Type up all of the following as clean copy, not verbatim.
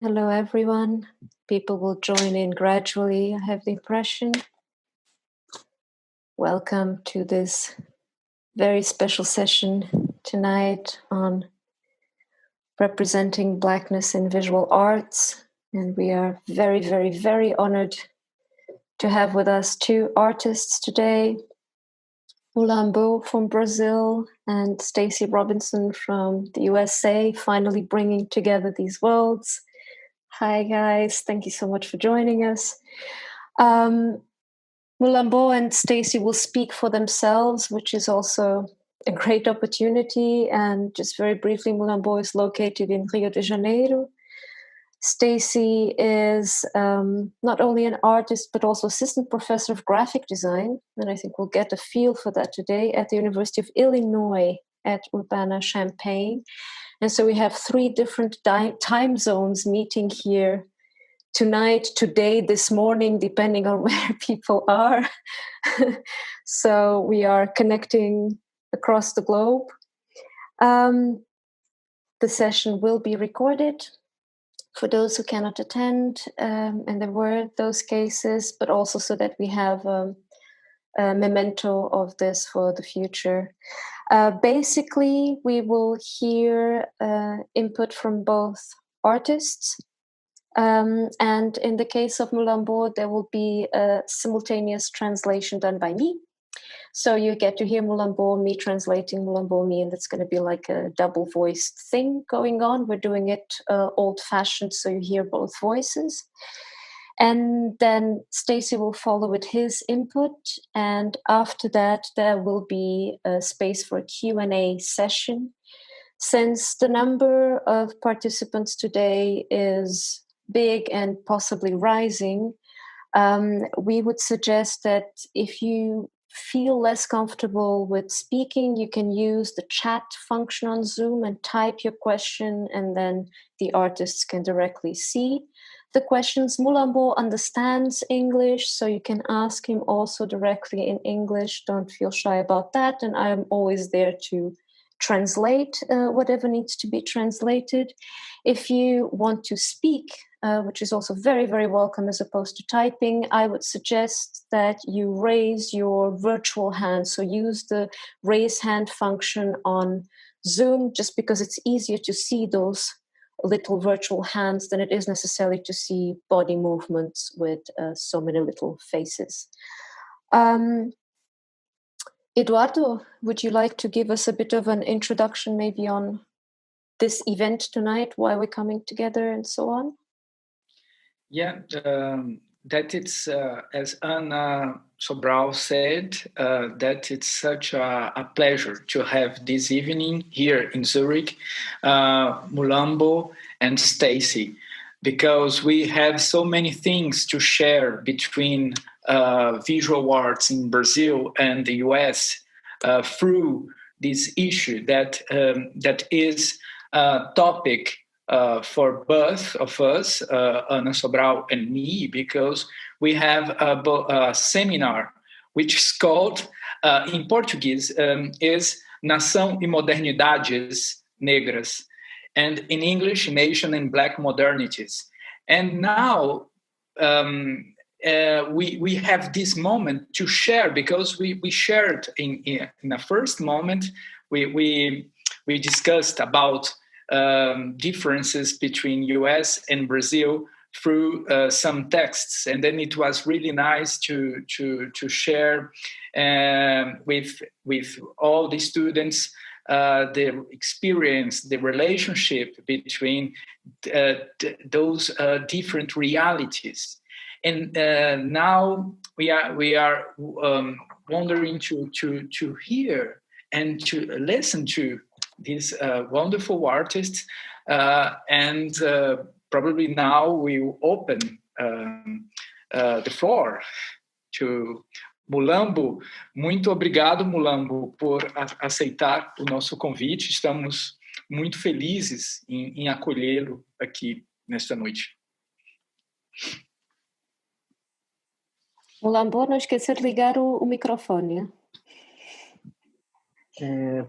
Hello, everyone. People will join in gradually, I have the impression. Welcome to this very special session tonight on representing Blackness in visual arts. And we are very, very, very honored to have with us two artists today, Mulambö from Brazil and Stacey Robinson from the USA, finally bringing together these worlds. Hi, guys. Thank you so much for joining us. Mulambö and Stacey will speak for themselves, which is also a great opportunity. And just very briefly, Mulambö is located in Rio de Janeiro. Stacey is not only an artist, but also assistant professor of graphic design. And I think we'll get a feel for that today at the University of Illinois at Urbana-Champaign. And so we have three different time zones meeting here tonight, today, this morning, depending on where people are. So we are connecting across the globe. The session will be recorded for those who cannot attend, and there were those cases, but also so that we have a memento of this for the future. Basically, we will hear input from both artists. And in the case of Mulambö, there will be a simultaneous translation done by me. So you get to hear Mulambö, me translating Mulambö, me, and it's going to be like a double-voiced thing going on. We're doing it old-fashioned, so you hear both voices. And then Stacey will follow with his input. And after that, there will be a space for a Q&A session. Since the number of participants today is big and possibly rising, we would suggest that if you feel less comfortable with speaking, you can use the chat function on Zoom and type your question, and then the artists can directly see the questions. Mulambö understands English, so you can ask him also directly in English. Don't feel shy about that, and I'm always there to translate whatever needs to be translated. If you want to speak, which is also very, very welcome as opposed to typing, I would suggest that you raise your virtual hand. So use the raise hand function on Zoom, just because it's easier to see those little virtual hands than it is necessarily to see body movements with so many little faces. Eduardo, would you like to give us a bit of an introduction maybe on this event tonight, why we're coming together and so on? Yeah, that it's, as Anna Sobral said, that it's such a pleasure to have this evening here in Zurich, Mulambö and Stacey, because we have so many things to share between visual arts in Brazil and the US through this issue that is a topic for both of us, Ana Sobral and me, because we have a seminar which is called, in Portuguese, is Nação e Modernidades, Negras, and in English, Nation and Black Modernities. And now we have this moment to share, because we shared in a first moment, we discussed about differences between US and Brazil through some texts, and then it was really nice to share with all the students the experience, the relationship between those different realities. And now we are wondering to hear and to listen to these wonderful artists, and probably now we will open the floor to Mulambö. Muito obrigado, Mulambö, por aceitar o nosso convite. Estamos muito felizes em acolhê-lo aqui nesta noite. Mulambö, não esquecer de ligar o microfone.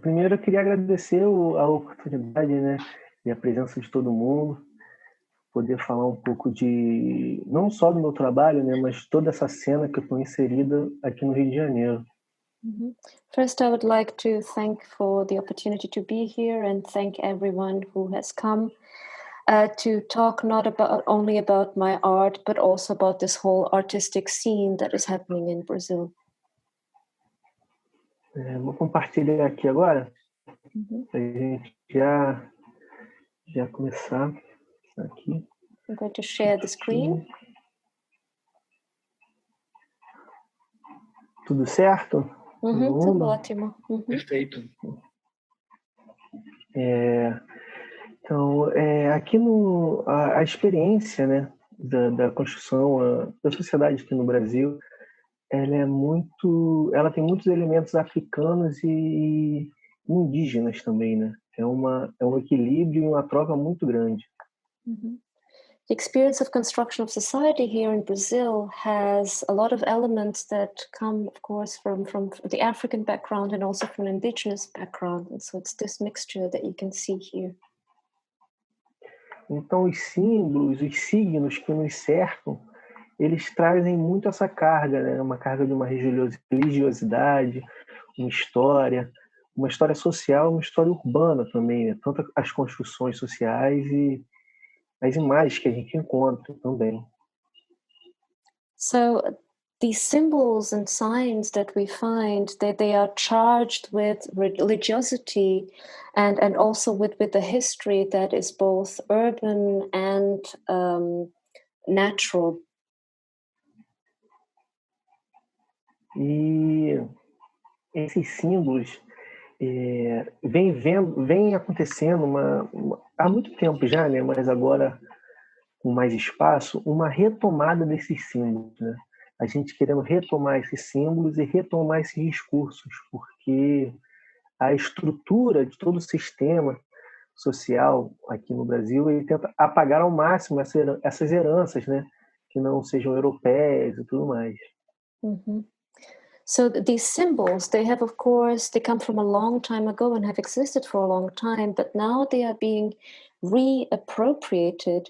Primeiro eu queria agradecer a oportunidade, né, e a presença de todo mundo. poder falar um pouco de, não só do meu trabalho, né, mas toda essa cena que eu estou inserida aqui no Rio de Janeiro. First, I would like to thank for the opportunity to be here and thank everyone who has come to talk not about only about my art, but also about this whole artistic scene that is happening in Brazil. Vou compartilhar aqui agora, para a gente já começar aqui. I'm going to share the screen. Tudo certo? Tudo ótimo. Perfeito. Então, aqui a experiência, né, da construção da sociedade aqui no Brasil, ela tem muitos elementos africanos e indígenas também, né? É um equilíbrio e uma troca muito grande. The experience of construction of society here in Brazil has a lot of elements that come, of course, from the African background and also from an indigenous background. And so it's this mixture that you can see here. Então, os símbolos, os signos que nos cercam, eles trazem muito essa carga, né? Uma carga de uma religiosidade, uma história social, uma história urbana também, né? Tanto as construções sociais e as imagens que a gente encontra também. So these symbols and signs that we find, they are charged with religiosity and also with the history that is both urban and natural. E esses símbolos vem acontecendo há muito tempo já, né? Mas agora com mais espaço, uma retomada desses símbolos, né? A gente querendo retomar esses símbolos e retomar esses discursos, porque a estrutura de todo o sistema social aqui no Brasil, ele tenta apagar ao máximo essas heranças, né? Que não sejam europeias e tudo mais. So these symbols, they come from a long time ago and have existed for a long time, but now they are being reappropriated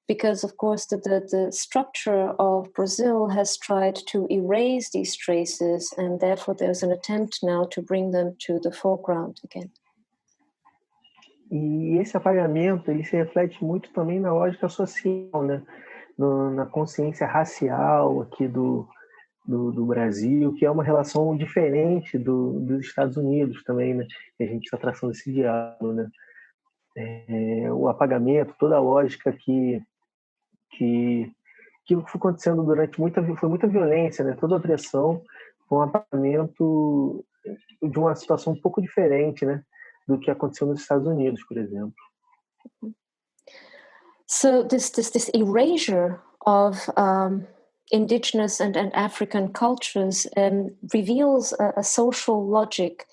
because, of course, the structure of Brazil has tried to erase these traces, and therefore there's an attempt now to bring them to the foreground again. E esse apagamento, ele se reflete muito também na lógica social, né? Na consciência racial aqui do Brasil, que é uma relação diferente dos Estados Unidos também, né? Que a gente está traçando esse diálogo, né? O apagamento, toda a lógica que foi acontecendo foi muita violência, né? Toda a opressão, foi um apagamento de uma situação um pouco diferente, né? Do que aconteceu nos Estados Unidos, por exemplo. So this erasure of indigenous and African cultures reveals a social logic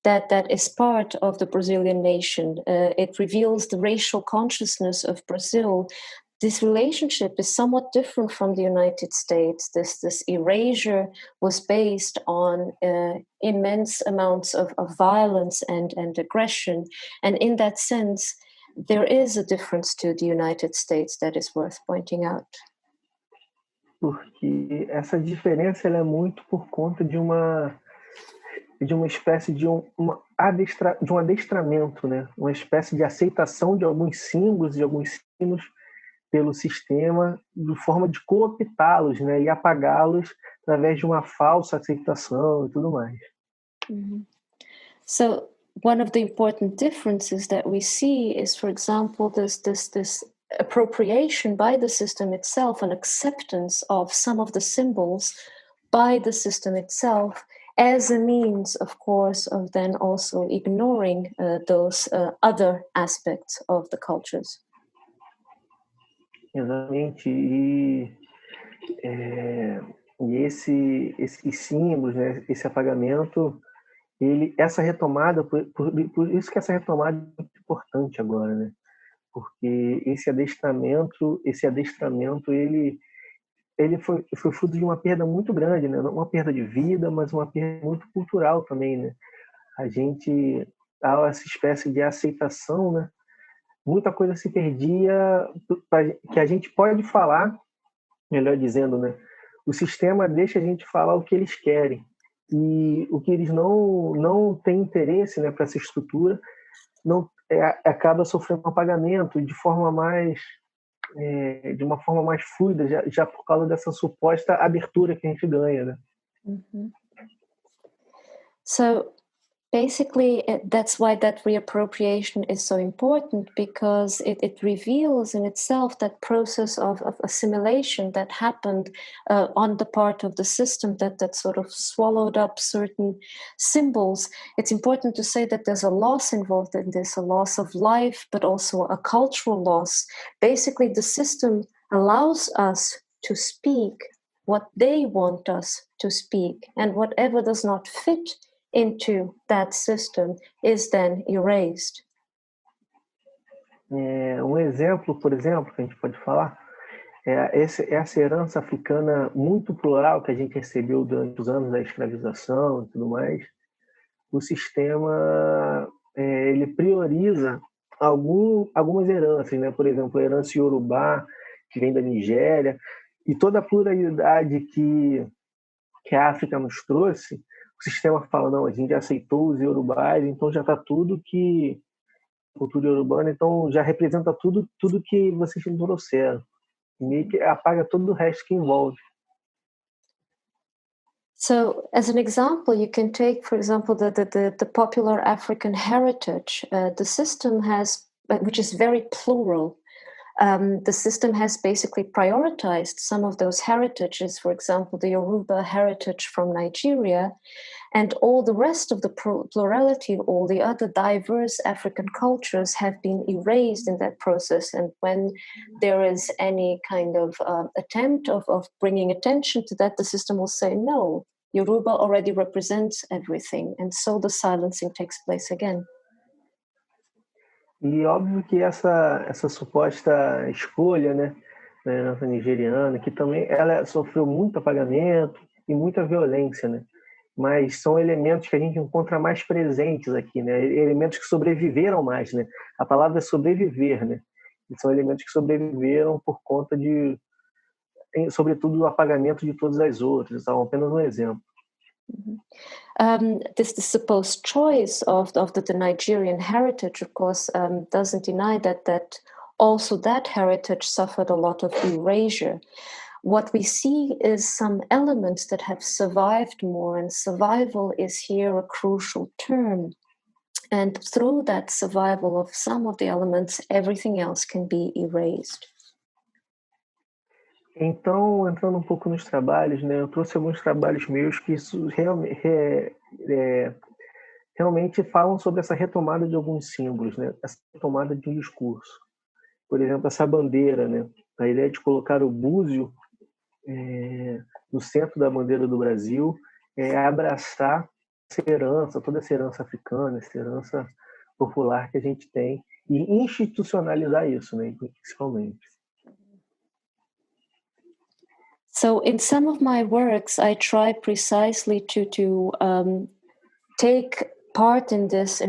that is part of the Brazilian nation. It reveals the racial consciousness of Brazil. This relationship is somewhat different from the United States. This erasure was based on immense amounts of violence and aggression. And in that sense, there is a difference to the United States that is worth pointing out. Porque essa diferença ela é muito por conta de uma espécie de um adestramento, né? Uma espécie de aceitação de alguns símbolos, de alguns signos pelo sistema, de forma de cooptá-los, né? E apagá-los através de uma falsa aceitação e tudo mais. So one of the important differences that we see is, for example, this appropriation by the system itself and acceptance of some of the symbols by the system itself as a means, of course, of then also ignoring those other aspects of the cultures. Exatamente. E esses símbolos, né? Esse apagamento, essa retomada, por isso que essa retomada é muito importante agora, né? Porque esse adestramento ele foi fruto de uma perda muito grande, né? Uma perda de vida, mas uma perda muito cultural também, né? A gente há essa espécie de aceitação, né? muita coisa se perdia que a gente pode falar, melhor dizendo, né? O sistema deixa a gente falar o que eles querem. E o que eles não têm interesse, né, para essa estrutura, acaba sofrendo um apagamento de uma forma mais fluida, já por causa dessa suposta abertura que a gente ganha, né? Mm-hmm. So basically, that's why that reappropriation is so important, because it reveals in itself that process of assimilation that happened on the part of the system that sort of swallowed up certain symbols. It's important to say that there's a loss involved in this, a loss of life, but also a cultural loss. Basically, the system allows us to speak what they want us to speak, and whatever does not fit into that system is then erased. Um exemplo, por exemplo, que a gente pode falar, essa herança africana muito plural que a gente recebeu durante os anos da escravização e tudo mais. O sistema ele prioriza algumas heranças, né? Por exemplo, a herança iorubá, que vem da Nigéria, e toda a pluralidade que a África nos trouxe. O sistema fala, não, a gente já aceitou os iorubás, então já está tudo que cultura iorubana, então já representa tudo que vocês não trouxeram. E meio que apaga todo o resto que envolve. So, as an example, you can take, for example, the popular African heritage. The system has, which is very plural. The system has basically prioritized some of those heritages, for example, the Yoruba heritage from Nigeria, and all the rest of the plurality, all the other diverse African cultures have been erased in that process. And when there is any kind of attempt of bringing attention to that, the system will say, no, Yoruba already represents everything. And so the silencing takes place again. E óbvio que essa suposta escolha, né, da herança nigeriana, que também ela sofreu muito apagamento e muita violência, né? Mas são elementos que a gente encontra mais presentes aqui, né? Elementos que sobreviveram mais, né? A palavra é sobreviver, né? E são elementos que sobreviveram por conta de, sobretudo, do apagamento de todas as outras. Então, apenas um exemplo. This supposed choice of the Nigerian heritage, of course, doesn't deny that also that heritage suffered a lot of erasure. What we see is some elements that have survived more, and survival is here a crucial term. And through that survival of some of the elements, everything else can be erased. Então, entrando um pouco nos trabalhos, né, eu trouxe alguns trabalhos meus que realmente falam sobre essa retomada de alguns símbolos, né, essa retomada de um discurso. Por exemplo, essa bandeira, né, a ideia de colocar o búzio no centro da bandeira do Brasil, abraçar essa herança, toda essa herança africana, essa herança popular que a gente tem, e institucionalizar isso, né, principalmente. So in some of my works, I try precisely to take part in this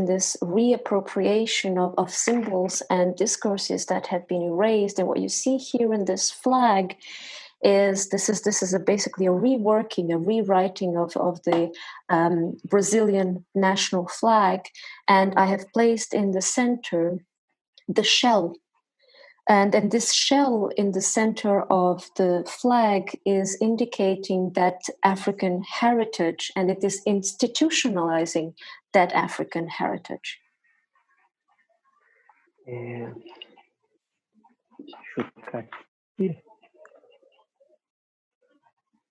reappropriation of symbols and discourses that have been erased. And what you see here in this flag is basically a reworking, a rewriting of the Brazilian national flag. And I have placed in the center the shell. And then this shell in the center of the flag is indicating that African heritage, and it is institutionalizing that African heritage. Deixa eu ficar aqui.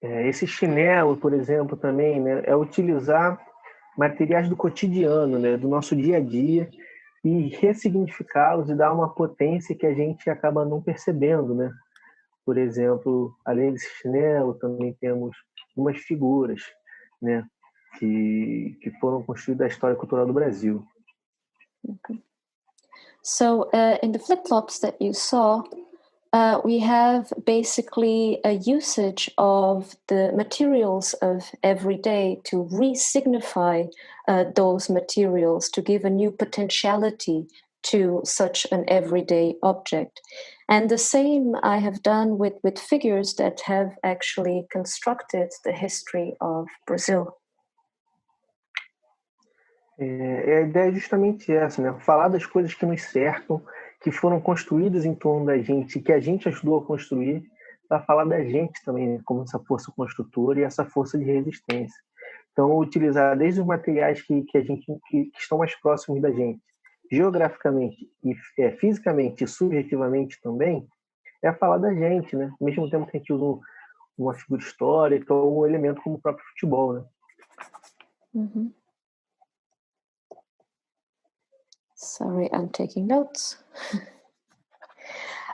Esse chinelo, por exemplo, também, né, é utilizar materiais do cotidiano, né, do nosso dia a dia, e ressignificá-los e dar uma potência que a gente acaba não percebendo, né? Por exemplo, além desse chinelo, também temos umas figuras, né, que foram construídas da história cultural do Brasil. Okay. So in the flip-flops that you saw, we have basically a usage of the materials of every day to re-signify those materials, to give a new potentiality to such an everyday object. And the same I have done with figures that have actually constructed the history of Brazil. A ideia é justamente essa, né? Falar das coisas que nos cercam, que foram construídas em torno da gente, que a gente ajudou a construir, para falar da gente também, né? Como essa força construtora e essa força de resistência. Então, utilizar desde os materiais que estão mais próximos da gente, geograficamente e fisicamente e subjetivamente também, é falar da gente, né? Ao mesmo tempo que a gente usa uma figura histórica ou um elemento como o próprio futebol, né? Mm-hmm. Sorry, I'm taking notes.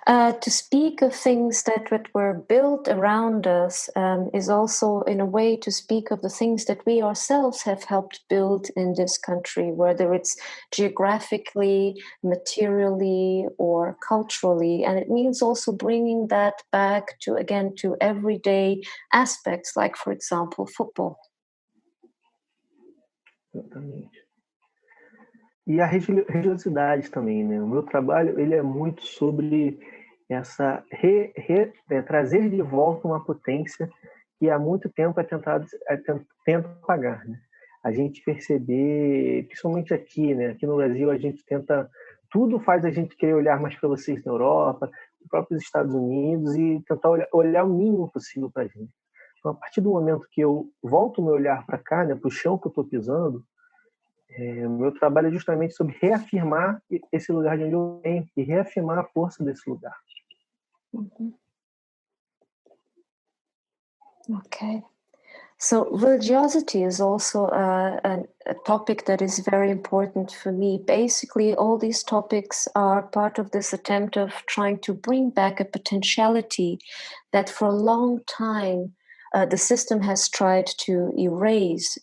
To speak of things that were built around us is also, in a way, to speak of the things that we ourselves have helped build in this country, whether it's geographically, materially, or culturally. And it means also bringing that back to everyday aspects, like, for example, football. Exatamente. E a religiosidade também, né? O meu trabalho ele é muito sobre essa trazer de volta uma potência que há muito tempo tenta apagar, né? A gente perceber, principalmente aqui, né? Aqui no Brasil a gente tudo faz a gente querer olhar mais para vocês na Europa, nos próprios Estados Unidos e tentar olhar o mínimo possível para a gente. Então, a partir do momento que eu volto o meu olhar para cá, né? Para o chão que eu estou pisando, meu trabalho é justamente sobre reafirmar esse lugar de onde eu venho e reafirmar a força desse lugar. Mm-hmm. Okay. So religiosity is also a topic that is very important for me. Basically, all these topics are part of this attempt of trying to bring back a potentiality that for a long time the system has tried to erase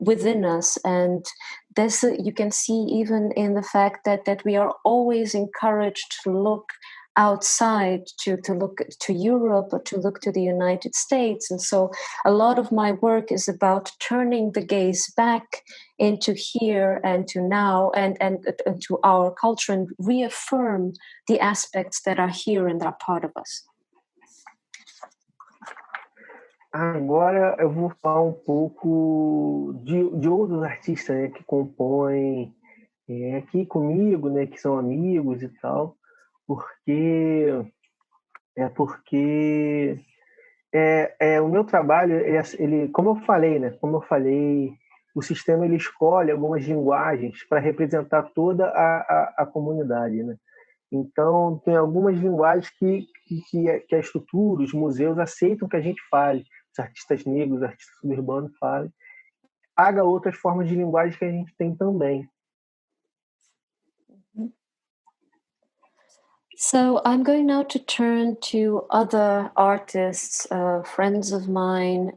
within us. And this you can see even in the fact that we are always encouraged to look outside, to look to Europe or to look to the United States. And so a lot of my work is about turning the gaze back into here and to now and to our culture and reaffirm the aspects that are here and are part of us. Agora eu vou falar um pouco de outros artistas, né, que compõem aqui comigo, né, que são amigos e tal, porque o meu trabalho, ele, como eu falei, o sistema ele escolhe algumas linguagens para representar toda a comunidade, né? Então, tem algumas linguagens que a estrutura, os museus aceitam que a gente fale, os artistas negros, os artistas suburbanos falem, paga outras formas de linguagem que a gente tem também. So I'm going now to turn to other artists, friends of mine,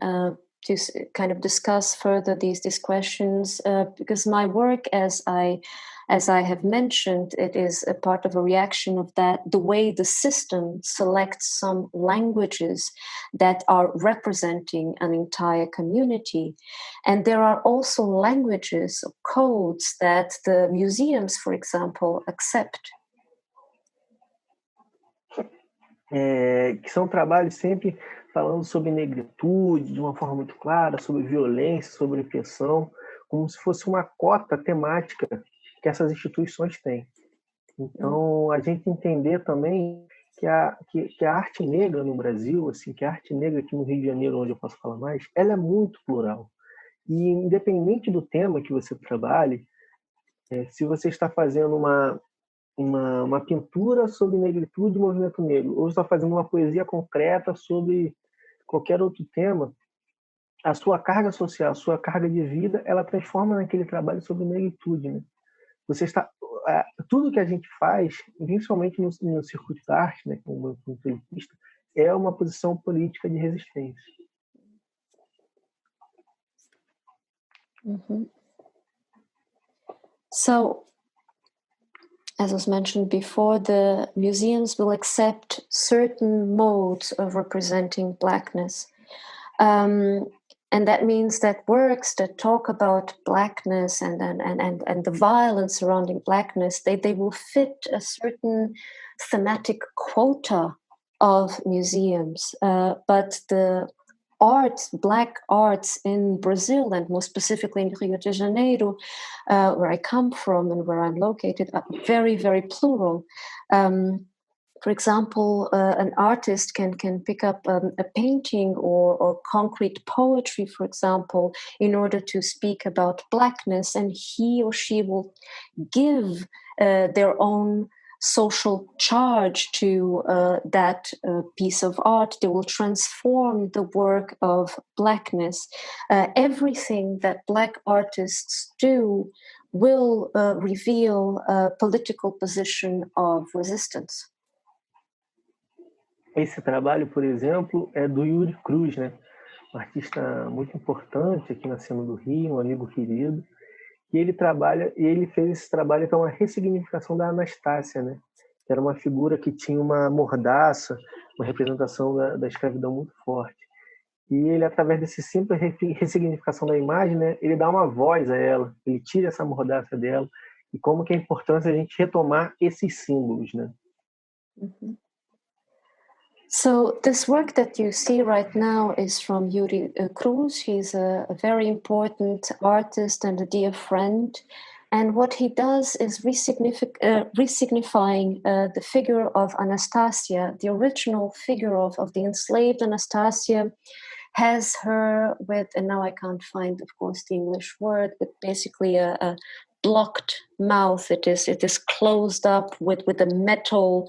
to kind of discuss further these questions, because my work, as I have mentioned, it is a part of a reaction of the way the system selects some languages that are representing an entire community. And there are also languages, codes that the museums, for example, accept. Que são trabalhos sempre falando sobre negritude, de uma forma muito clara, sobre violência, sobre opressão, como se fosse uma cota temática que essas instituições têm. Então, a gente entender também que a arte negra no Brasil, assim, que a arte negra aqui no Rio de Janeiro, onde eu posso falar mais, ela é muito plural. E independente do tema que você trabalhe, se você está fazendo uma pintura sobre negritude e movimento negro, ou está fazendo uma poesia concreta sobre qualquer outro tema, a sua carga social, a sua carga de vida, ela transforma naquele trabalho sobre negritude, né? Tudo que a gente faz, principalmente no circuito da arte, né, como politista, é uma posição política de resistência. Mm-hmm. So, as was mentioned before, the museums will accept certain modes of representing Blackness. And that means that works that talk about Blackness and the violence surrounding Blackness, they will fit a certain thematic quota of museums. But the arts, Black arts in Brazil, and more specifically in Rio de Janeiro, where I come from and where I'm located, are very, very plural. For example, an artist can pick up a painting or concrete poetry, for example, in order to speak about Blackness, and he or she will give their own social charge to that piece of art. They will transform the work of Blackness. Everything that Black artists do will reveal a political position of resistance. Esse trabalho, por exemplo, é do Yuri Cruz, né? Um artista muito importante aqui na cena do Rio, um amigo querido. E ele fez esse trabalho que é uma ressignificação da Anastácia, né? Que era uma figura que tinha uma mordaça, uma representação da escravidão muito forte. E ele, através desse simples ressignificação da imagem, né, ele dá uma voz a ela, ele tira essa mordaça dela, e como que é importante a gente retomar esses símbolos, né? Mm-hmm. So this work that you see right now is from Yuri Cruz. He's a very important artist and a dear friend. And what he does is resignifying the figure of Anastasia, the original figure of the enslaved Anastasia, has her with, and now I can't find, of course, the English word, but basically a blocked mouth. It is closed up with a metal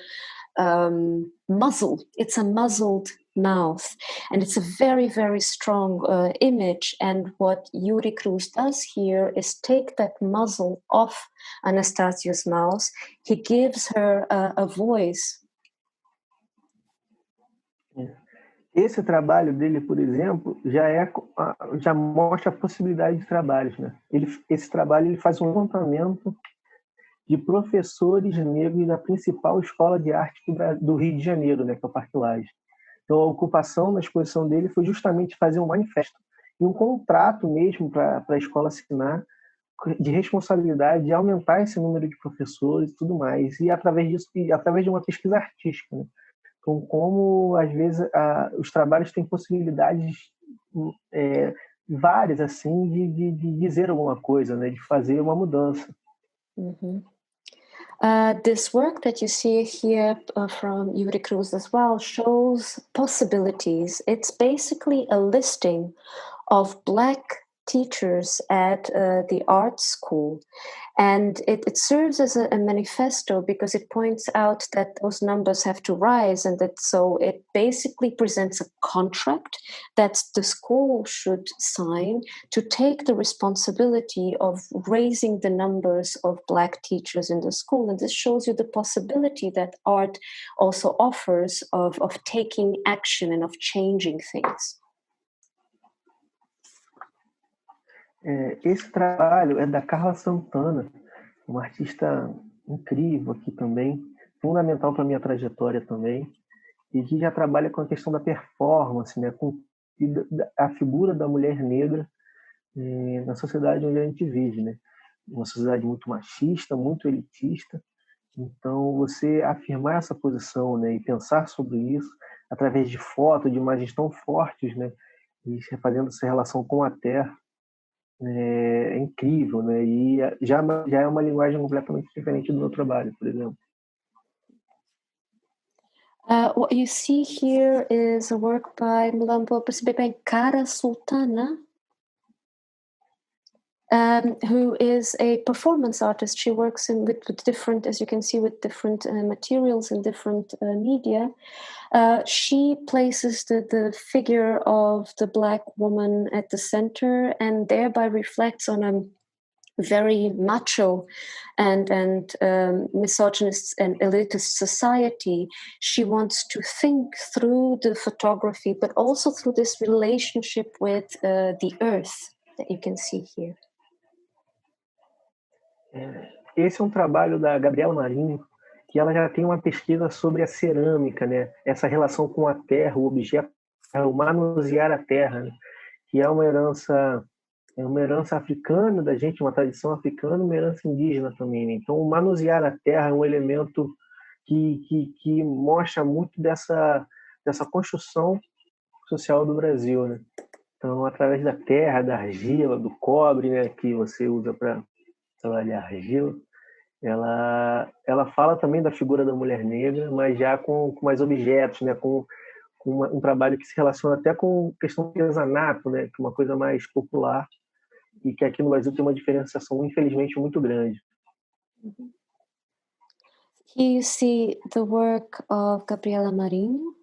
muzzle. It's a muzzled mouth, and it's a very, very strong image. And what Yuri Cruz does here is take that muzzle off Anastasia's mouth. He gives her a voice. Esse trabalho dele, por exemplo, já mostra a possibilidade de trabalhos, né? Esse trabalho ele faz um levantamento de professores negros da principal escola de arte do Rio de Janeiro, né, que é o Parque Lage. Então, a ocupação na exposição dele foi justamente fazer um manifesto e um contrato mesmo para a escola assinar de responsabilidade de aumentar esse número de professores e tudo mais, e através disso, através de uma pesquisa artística, né? Então, como às vezes os trabalhos têm possibilidades várias assim de dizer alguma coisa, né, de fazer uma mudança. Mm-hmm. This work that you see here from Yuri Cruz as well shows possibilities. It's basically a listing of Black teachers at the art school. And it serves as a manifesto because it points out that those numbers have to rise, and that so it basically presents a contract that the school should sign to take the responsibility of raising the numbers of Black teachers in the school. And this shows you the possibility that art also offers of taking action and of changing things. Esse trabalho é da Carla Santana, uma artista incrível aqui também, fundamental para a minha trajetória também, e que já trabalha com a questão da performance, né, com a figura da mulher negra na sociedade onde a gente vive, né? Uma sociedade muito machista, muito elitista. Então, você afirmar essa posição, né, e pensar sobre isso através de fotos, de imagens tão fortes, né, e fazendo essa relação com a terra, é incrível, né? E já é uma linguagem completamente diferente do meu trabalho, por exemplo. What you see here is a work by Mulambö, percebi bem, Cara Sultana, who is a performance artist. She works with different, as you can see, with different materials and different media. She places the figure of the Black woman at the center and thereby reflects on a very macho and misogynist and elitist society. She wants to think through the photography, but also through this relationship with the earth that you can see here. Esse é um trabalho da Gabriela Mourinho, que ela já tem uma pesquisa sobre a cerâmica, né? Essa relação com a terra, o objeto, o manusear a terra, né? que é uma herança africana da gente, uma tradição africana, uma herança indígena também, né? Então, manusear a terra é um elemento que mostra muito dessa construção social do Brasil, né? Então, através da terra, da argila, do cobre, né, que você usa para trabalhar argila, ela fala também da figura da mulher negra, mas já com mais objetos, né, com um trabalho que se relaciona até com questão de artesanato, né, que é uma coisa mais popular e que aqui no Brasil tem uma diferenciação, infelizmente, muito grande. Here you see the work of Gabriela Mourinho,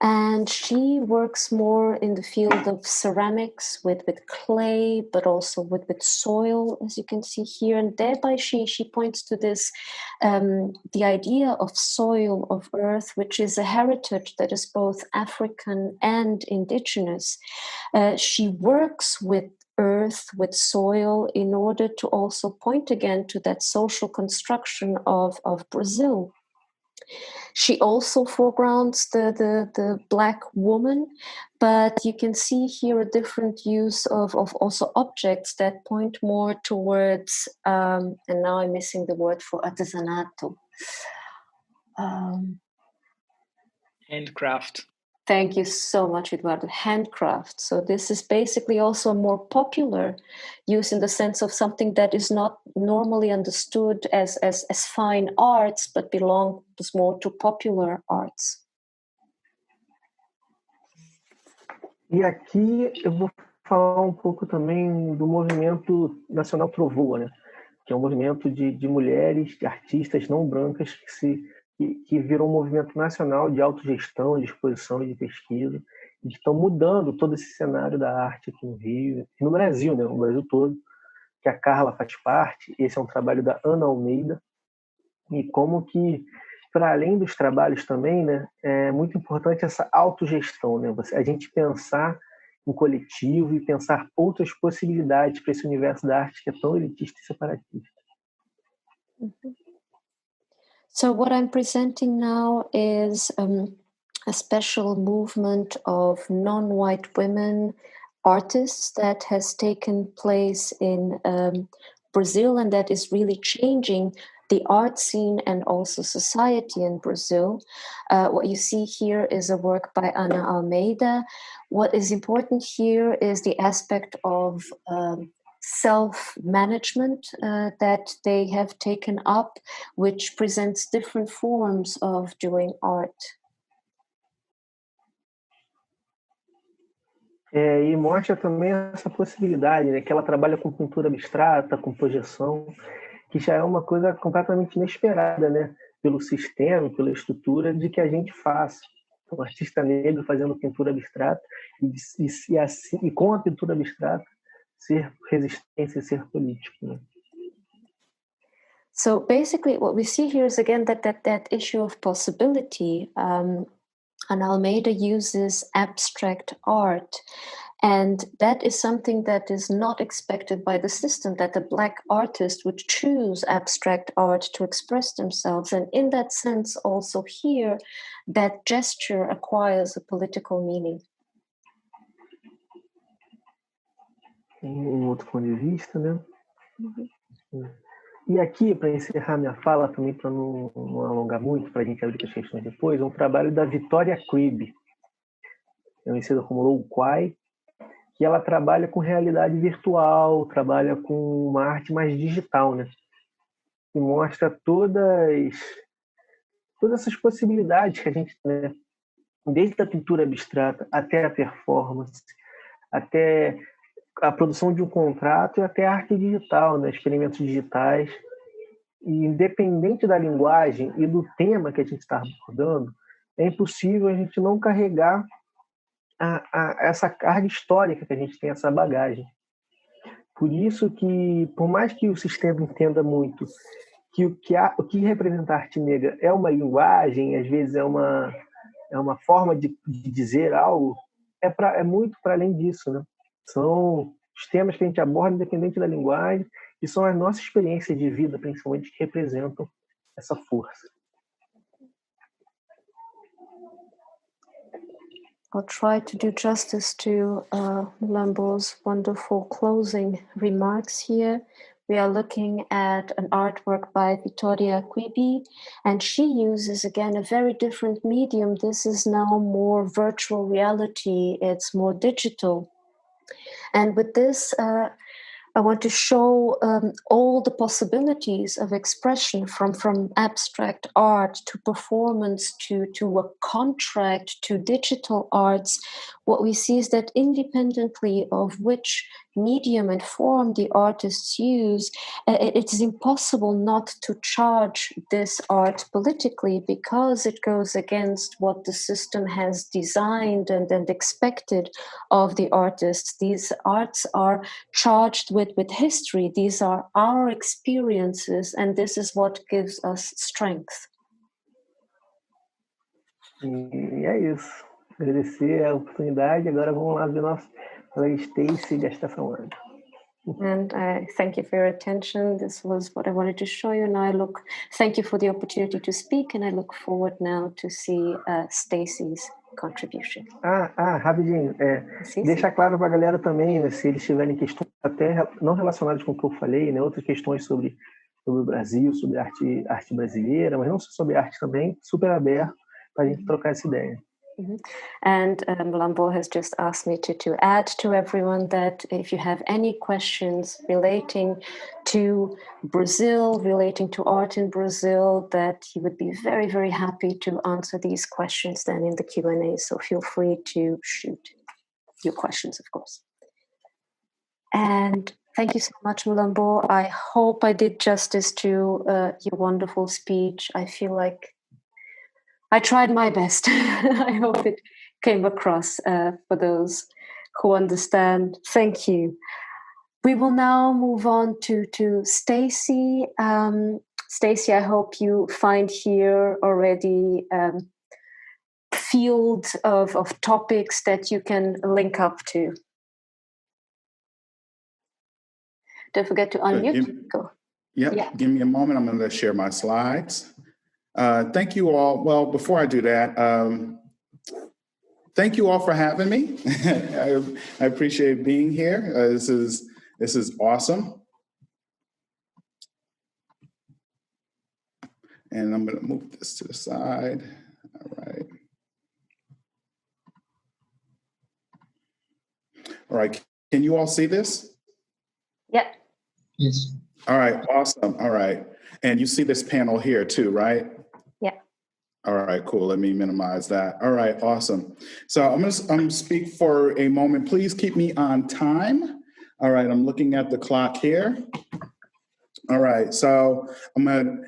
and she works more in the field of ceramics with clay, but also with soil, as you can see here. And thereby she points to this, the idea of soil, of earth, which is a heritage that is both African and indigenous. She works with earth, with soil, in order to also point again to that social construction of Brazil. She also foregrounds the Black woman, but you can see here a different use of also objects that point more towards, and now I'm missing the word for artesanato. Handcraft. Thank you so much, Eduardo. Handcraft. So this is basically also a more popular use in the sense of something that is not normally understood as fine arts, but belongs more to popular arts. E aqui eu vou falar um pouco também do movimento nacional Trovoa, né? Que é um movimento de mulheres, de artistas não brancas que virou um movimento nacional de autogestão, de exposição e de pesquisa, e que estão mudando todo esse cenário da arte aqui no Rio, e no Brasil, né? No Brasil todo, que a Carla faz parte. Esse é um trabalho da Ana Almeida, e como que, para além dos trabalhos também, né, é muito importante essa autogestão, né? A gente pensar em coletivo e pensar outras possibilidades para esse universo da arte que é tão elitista e separatista. Mm-hmm. So what I'm presenting now is a special movement of non-white women artists that has taken place in Brazil, and that is really changing the art scene and also society in Brazil. What you see here is a work by Ana Almeida. What is important here is the aspect of self-management that they have taken up, which presents different forms of doing art. E mostra também essa possibilidade, né, que ela trabalha com pintura abstrata, com projeção, que já é uma coisa completamente inesperada, né, pelo sistema, pela estrutura de que a gente faça. Um artista negro fazendo pintura abstrata e com a pintura abstrata ser resistência, ser político, né? So basically what we see here is again that issue of possibility. And Almeida uses abstract art, and that is something that is not expected by the system, that the Black artist would choose abstract art to express themselves. And in that sense, also here, that gesture acquires a political meaning. Outro ponto de vista, né? Uhum. E aqui, para encerrar minha fala, também para não alongar muito, para a gente abrir as questões depois, é um trabalho da Vitória Cribb, conhecida como Low Quai, que ela trabalha com realidade virtual, trabalha com uma arte mais digital, né? E mostra todas essas possibilidades que a gente tem, né? Desde a pintura abstrata até a performance, até a produção de um contrato e até a arte digital, né? Experimentos digitais. E independente da linguagem e do tema que a gente está abordando, é impossível a gente não carregar essa carga histórica que a gente tem, essa bagagem. Por isso que, por mais que o sistema entenda muito que o que representa a arte negra é uma linguagem, às vezes é uma forma de dizer algo, é muito para além disso, né? São os temas que a gente aborda independente da linguagem e são as nossas experiências de vida, principalmente, que representam essa força. I'll try to do justice to Mulambö's wonderful closing remarks here. We are looking at an artwork by Vittoria Quibi, and she uses, again, a very different medium. This is now more virtual reality. It's more digital. And with this, I want to show all the possibilities of expression from abstract art to performance to a contract to digital arts. What we see is that independently of which medium and form the artists use, it is impossible not to charge this art politically because it goes against what the system has designed and expected of the artists. These arts are charged with history. These are our experiences, and this is what gives us strength. E é isso. Agradecer a oportunidade. Agora vamos lá ver nosso colega Stacey gastar essa onda. And I thank you for your attention. This was what I wanted to show you. Now thank you for the opportunity to speak, and I look forward now to see Stacey's contribution. Rapidinho. Deixa claro para a galera também, né, se eles tiverem questões até não relacionadas com o que eu falei, né, outras questões sobre o Brasil, sobre arte brasileira, mas não só sobre arte também, super aberto para a gente trocar essa ideia. Mm-hmm. And Mulambö has just asked me to add to everyone that if you have any questions relating to Brazil, relating to art in Brazil, that he would be very, very happy to answer these questions then in the Q&A. So feel free to shoot your questions, of course. And thank you so much, Mulambö. I hope I did justice to your wonderful speech. I feel like I tried my best. I hope it came across for those who understand. Thank you. We will now move on to Stacey. Stacey, I hope you find here already field of topics that you can link up to. Don't forget to unmute. Give me a moment. I'm going to share my slides. Thank you all. Well, before I do that, thank you all for having me. I appreciate being here. This is awesome. And I'm going to move this to the side. All right. Can you all see this? Yeah. Yes. All right. Awesome. All right. And you see this panel here too, right? Yeah. All right, cool. Let me minimize that. All right, awesome. So I'm gonna speak for a moment. Please keep me on time. All right, I'm looking at the clock here. All right, so I'm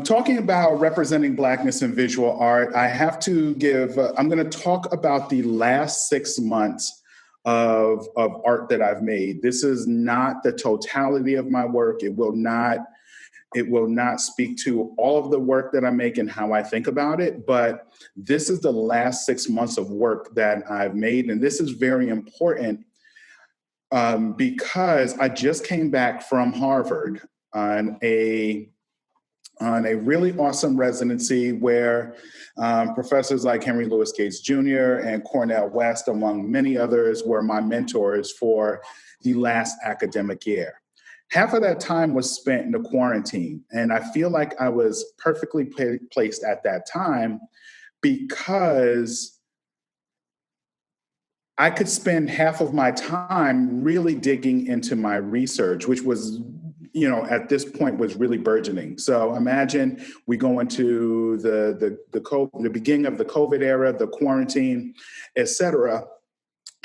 talking about representing Blackness in visual art. I have to give, I'm gonna talk about the last 6 months of art that I've made. This is not the totality of my work. It will not speak to all of the work that I make and how I think about it, but this is the last 6 months of work that I've made. And this is very important because I just came back from Harvard on a really awesome residency where professors like Henry Louis Gates Jr. and Cornel West, among many others, were my mentors for the last academic year. Half of that time was spent in the quarantine, and I feel like I was perfectly placed at that time because I could spend half of my time really digging into my research, which was, at this point was really burgeoning. So imagine we go into the beginning of the COVID era, the quarantine, et cetera.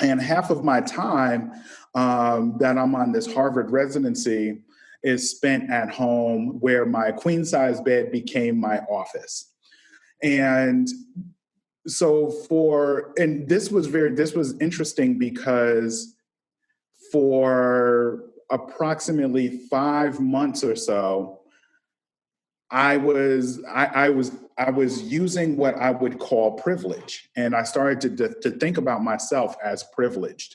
And half of my time that I'm on this Harvard residency is spent at home where my queen size bed became my office. And so this was interesting because for approximately 5 months or so, I was using what I would call privilege, and I started to think about myself as privileged.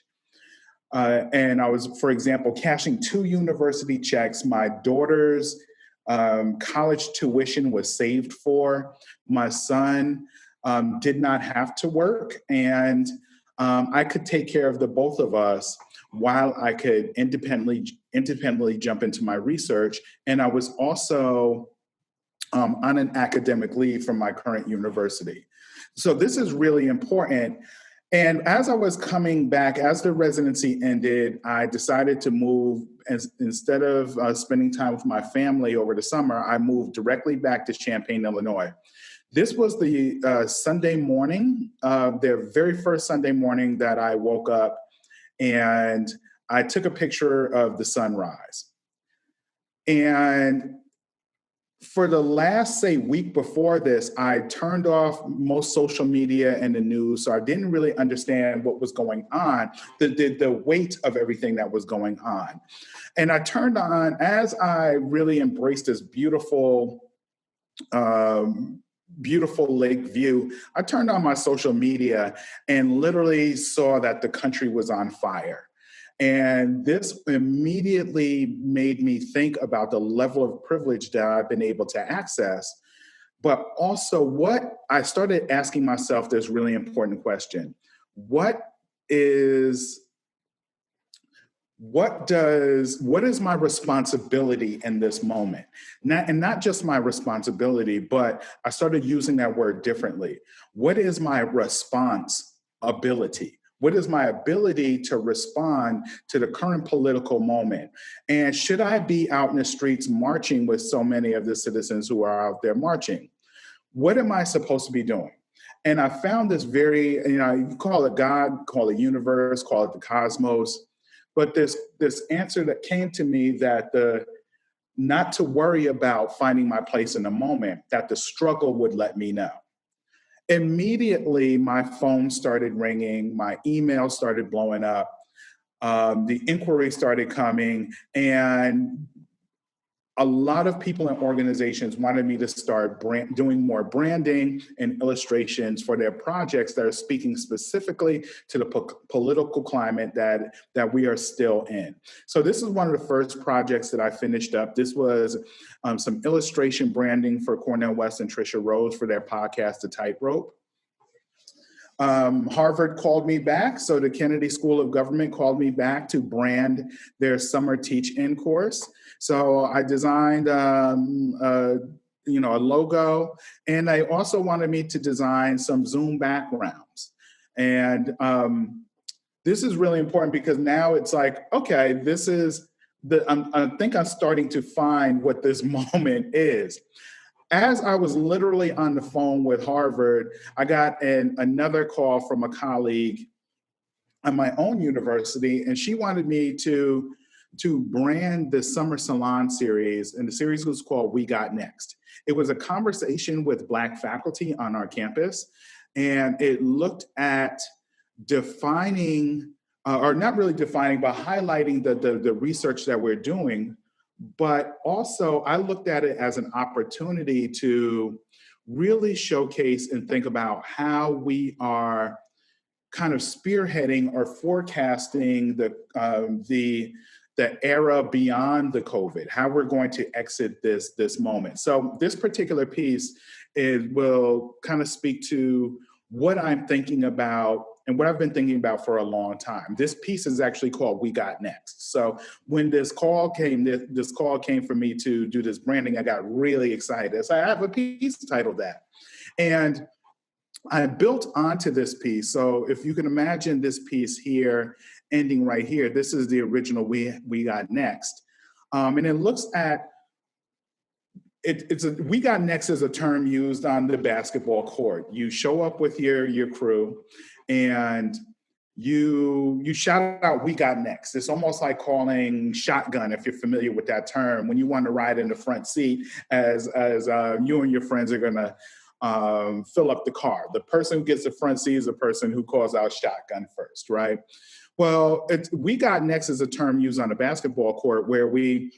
And I was, for example, cashing 2 university checks. My daughter's college tuition was saved for. My son did not have to work, and I could take care of the both of us while I could independently jump into my research. And I was also on an academic leave from my current university. So this is really important. And as I was coming back, as the residency ended, I decided to move. Instead of spending time with my family over the summer, I moved directly back to Champaign, Illinois. This was the Sunday morning, their very first Sunday morning that I woke up, and I took a picture of the sunrise. And for the last, say, week before this, I turned off most social media and the news, so I didn't really understand what was going on, the weight of everything that was going on. And I turned on, as I really embraced this beautiful lake view, I turned on my social media and literally saw that the country was on fire. And this immediately made me think about the level of privilege that I've been able to access. But also what I started asking myself this really important question: what is my responsibility in this moment? Not just my responsibility, but I started using that word differently. What is my responsibility? What is my ability to respond to the current political moment? And should I be out in the streets marching with so many of the citizens who are out there marching? What am I supposed to be doing? And I found this very, you call it God, call it universe, call it the cosmos, but this answer that came to me that not to worry about finding my place in the moment, that the struggle would let me know. Immediately, my phone started ringing, my email started blowing up, the inquiries started coming, and a lot of people and organizations wanted me to start doing more branding and illustrations for their projects that are speaking specifically to the political climate that we are still in. So this is one of the first projects that I finished up. This was some illustration branding for Cornell West and Trisha Rose for their podcast, The Tightrope. Harvard called me back, so the Kennedy School of Government called me back to brand their summer teach-in course. So I designed a logo, and they also wanted me to design some Zoom backgrounds. And this is really important because now it's like, okay, this is I think I'm starting to find what this moment is. As I was literally on the phone with Harvard, I got another call from a colleague at my own university, and she wanted me to brand the Summer Salon series, and the series was called We Got Next. It was a conversation with Black faculty on our campus, and it looked at defining, or not really defining, but highlighting the research that we're doing. But also, I looked at it as an opportunity to really showcase and think about how we are kind of spearheading or forecasting the era beyond the COVID, how we're going to exit this moment. So this particular piece will kind of speak to what I'm thinking about and what I've been thinking about for a long time. This piece is actually called We Got Next. So when this call came for me to do this branding, I got really excited. So I have a piece titled that. And I built onto this piece. So if you can imagine this piece here, ending right here, this is the original We Got Next. And it looks at, We Got Next is a term used on the basketball court. You show up with your crew and you shout out, "We got next." It's almost like calling shotgun, if you're familiar with that term, when you want to ride in the front seat as you and your friends are gonna fill up the car. The person who gets the front seat is the person who calls out shotgun first, right? Well, We Got Next is a term used on the basketball court where we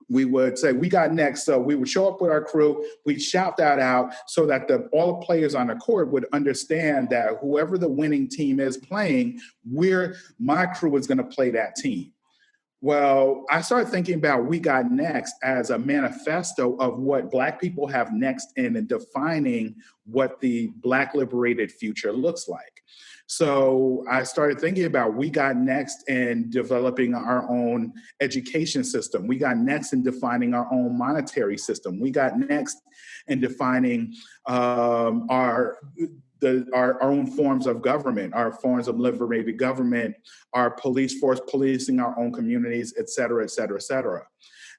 would say, "We got next." So we would show up with our crew, we'd shout that out so that all the players on the court would understand that whoever the winning team is playing, my crew is going to play that team. Well, I started thinking about We Got Next as a manifesto of what Black people have next in defining what the Black liberated future looks like. So I started thinking about We Got Next in developing our own education system. We got next in defining our own monetary system. We got next in defining our own forms of government, our forms of liberated government, our police force policing our own communities, et cetera, et cetera, et cetera.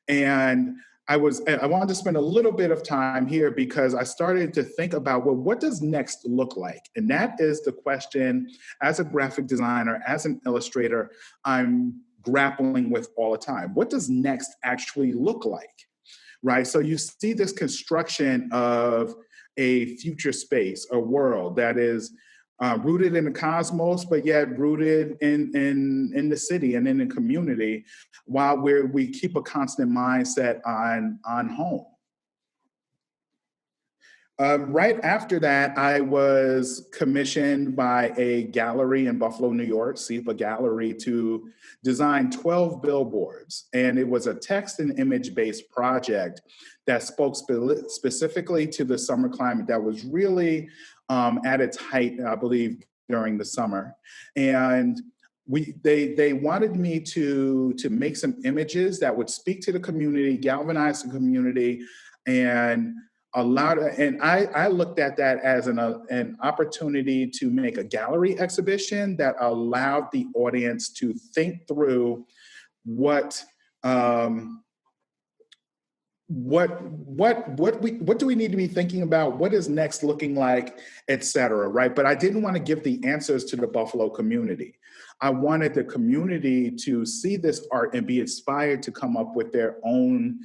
And I wanted to spend a little bit of time here because I started to think about, well, what does next look like? And that is the question, as a graphic designer, as an illustrator, I'm grappling with all the time. What does next actually look like, right? So you see this construction of a future space, a world that is rooted in the cosmos, but yet rooted in the city and in the community, while we keep a constant mindset on home. Right after that, I was commissioned by a gallery in Buffalo, New York, SEPA Gallery, to design 12 billboards. And it was a text and image-based project that spoke specifically to the summer climate that was really at its height, I believe, during the summer. And they wanted me to make some images that would speak to the community, galvanize the community, and I looked at that as an opportunity to make a gallery exhibition that allowed the audience to think through what do we need to be thinking about? What is next looking like, et cetera, right? But I didn't want to give the answers to the Buffalo community. I wanted the community to see this art and be inspired to come up with their own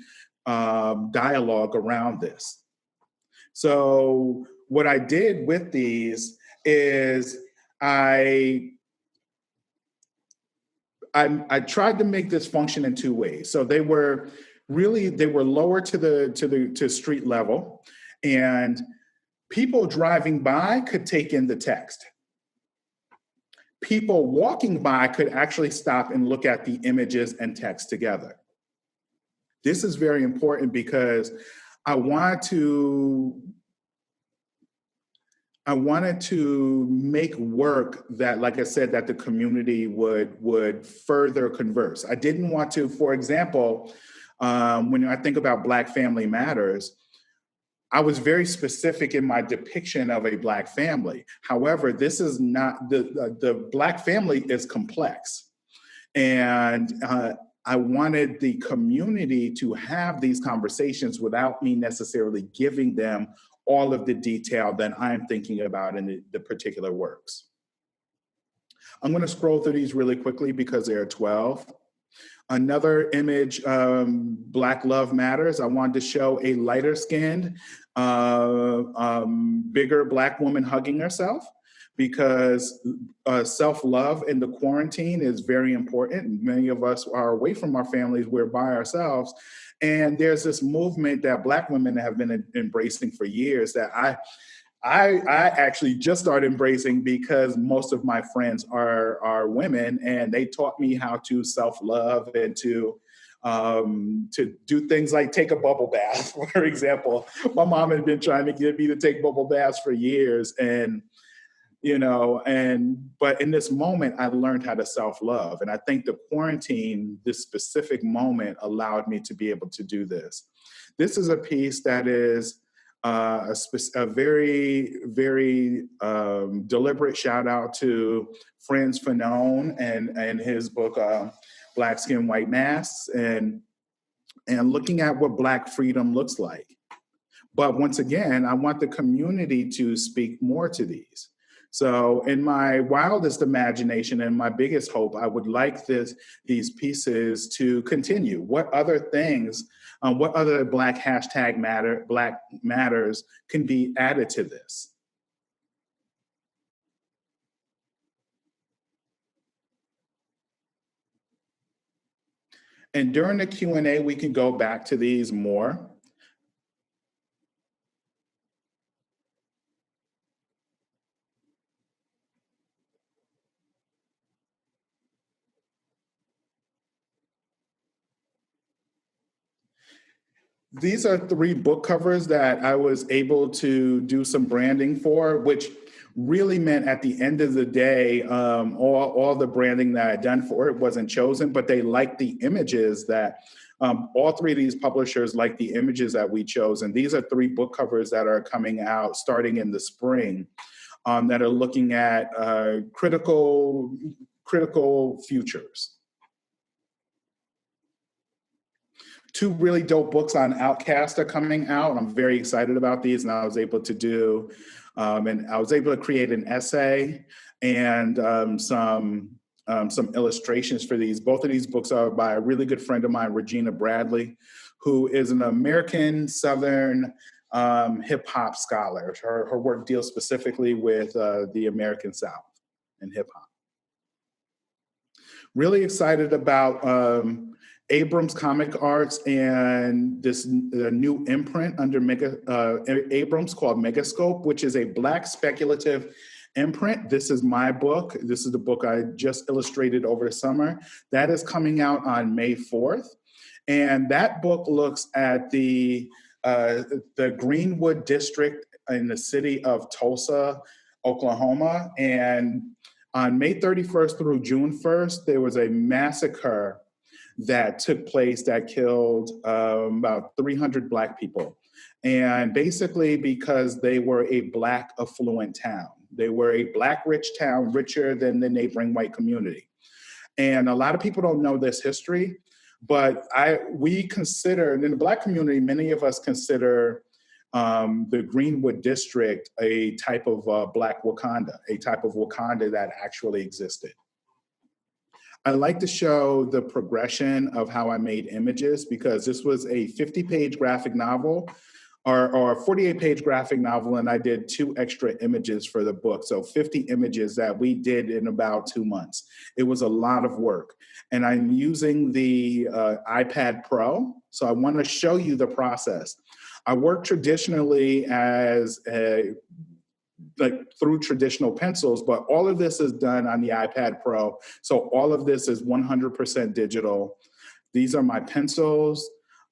dialogue around this. So what I did with these is I tried to make this function in two ways. So they were lower to street level, and people driving by could take in the text. People walking by could actually stop and look at the images and text together. This is very important because I wanted to make work that, like I said, that the community would further converse. I didn't want to, for example, when I think about Black Family Matters, I was very specific in my depiction of a Black family. However, this is not, the Black family is complex. And I wanted the community to have these conversations without me necessarily giving them all of the detail that I'm thinking about in the particular works. I'm going to scroll through these really quickly because there are 12. Another image, Black Love Matters. I wanted to show a lighter skinned, bigger Black woman hugging herself, because self-love in the quarantine is very important. Many of us are away from our families, we're by ourselves. And there's this movement that Black women have been embracing for years that I actually just started embracing because most of my friends are women, and they taught me how to self-love and to do things like take a bubble bath, for example. My mom had been trying to get me to take bubble baths for years, and but in this moment, I learned how to self-love. And I think the quarantine, this specific moment, allowed me to be able to do this. This is a piece that is a very, very deliberate shout out to Frantz Fanon and his book, Black Skin, White Masks, and looking at what Black freedom looks like. But once again, I want the community to speak more to these. So in my wildest imagination and my biggest hope, I would like these pieces to continue. What other things, what other Black Black Matters can be added to this? And during the Q&A, we can go back to these more. these are 3 book covers that I was able to do some branding for, which really meant at the end of the day, all the branding that I'd done for it wasn't chosen, but they liked the images that, all 3 of these publishers liked the images that we chose. And these are 3 book covers that are coming out starting in the spring, that are looking at critical futures. 2 really dope books on Outcast are coming out. I'm very excited about these, and I was able to create an essay and some illustrations for these. Both of these books are by a really good friend of mine, Regina Bradley, who is an American Southern hip hop scholar. Her work deals specifically with the American South and hip hop. Really excited about Abrams Comic Arts and this new imprint under Abrams called Megascope, which is a Black speculative imprint. This is my book. This is the book I just illustrated over the summer. That is coming out on May 4th. And that book looks at the Greenwood district in the city of Tulsa, Oklahoma. And on May 31st through June 1st, there was a massacre that took place that killed about 300 Black people. And basically because they were a Black affluent town. They were a Black rich town, richer than the neighboring white community. And a lot of people don't know this history, but we consider, in the Black community, many of us consider the Greenwood district a type of Black Wakanda, a type of Wakanda that actually existed. I like to show the progression of how I made images, because this was a 50-page graphic novel or a 48-page graphic novel, and I did 2 extra images for the book. So 50 images that we did in about 2 months. It was a lot of work. And I'm using the iPad Pro. So I want to show you the process. I work traditionally through traditional pencils, but all of this is done on the iPad Pro. So all of this is 100% digital. These are my pencils.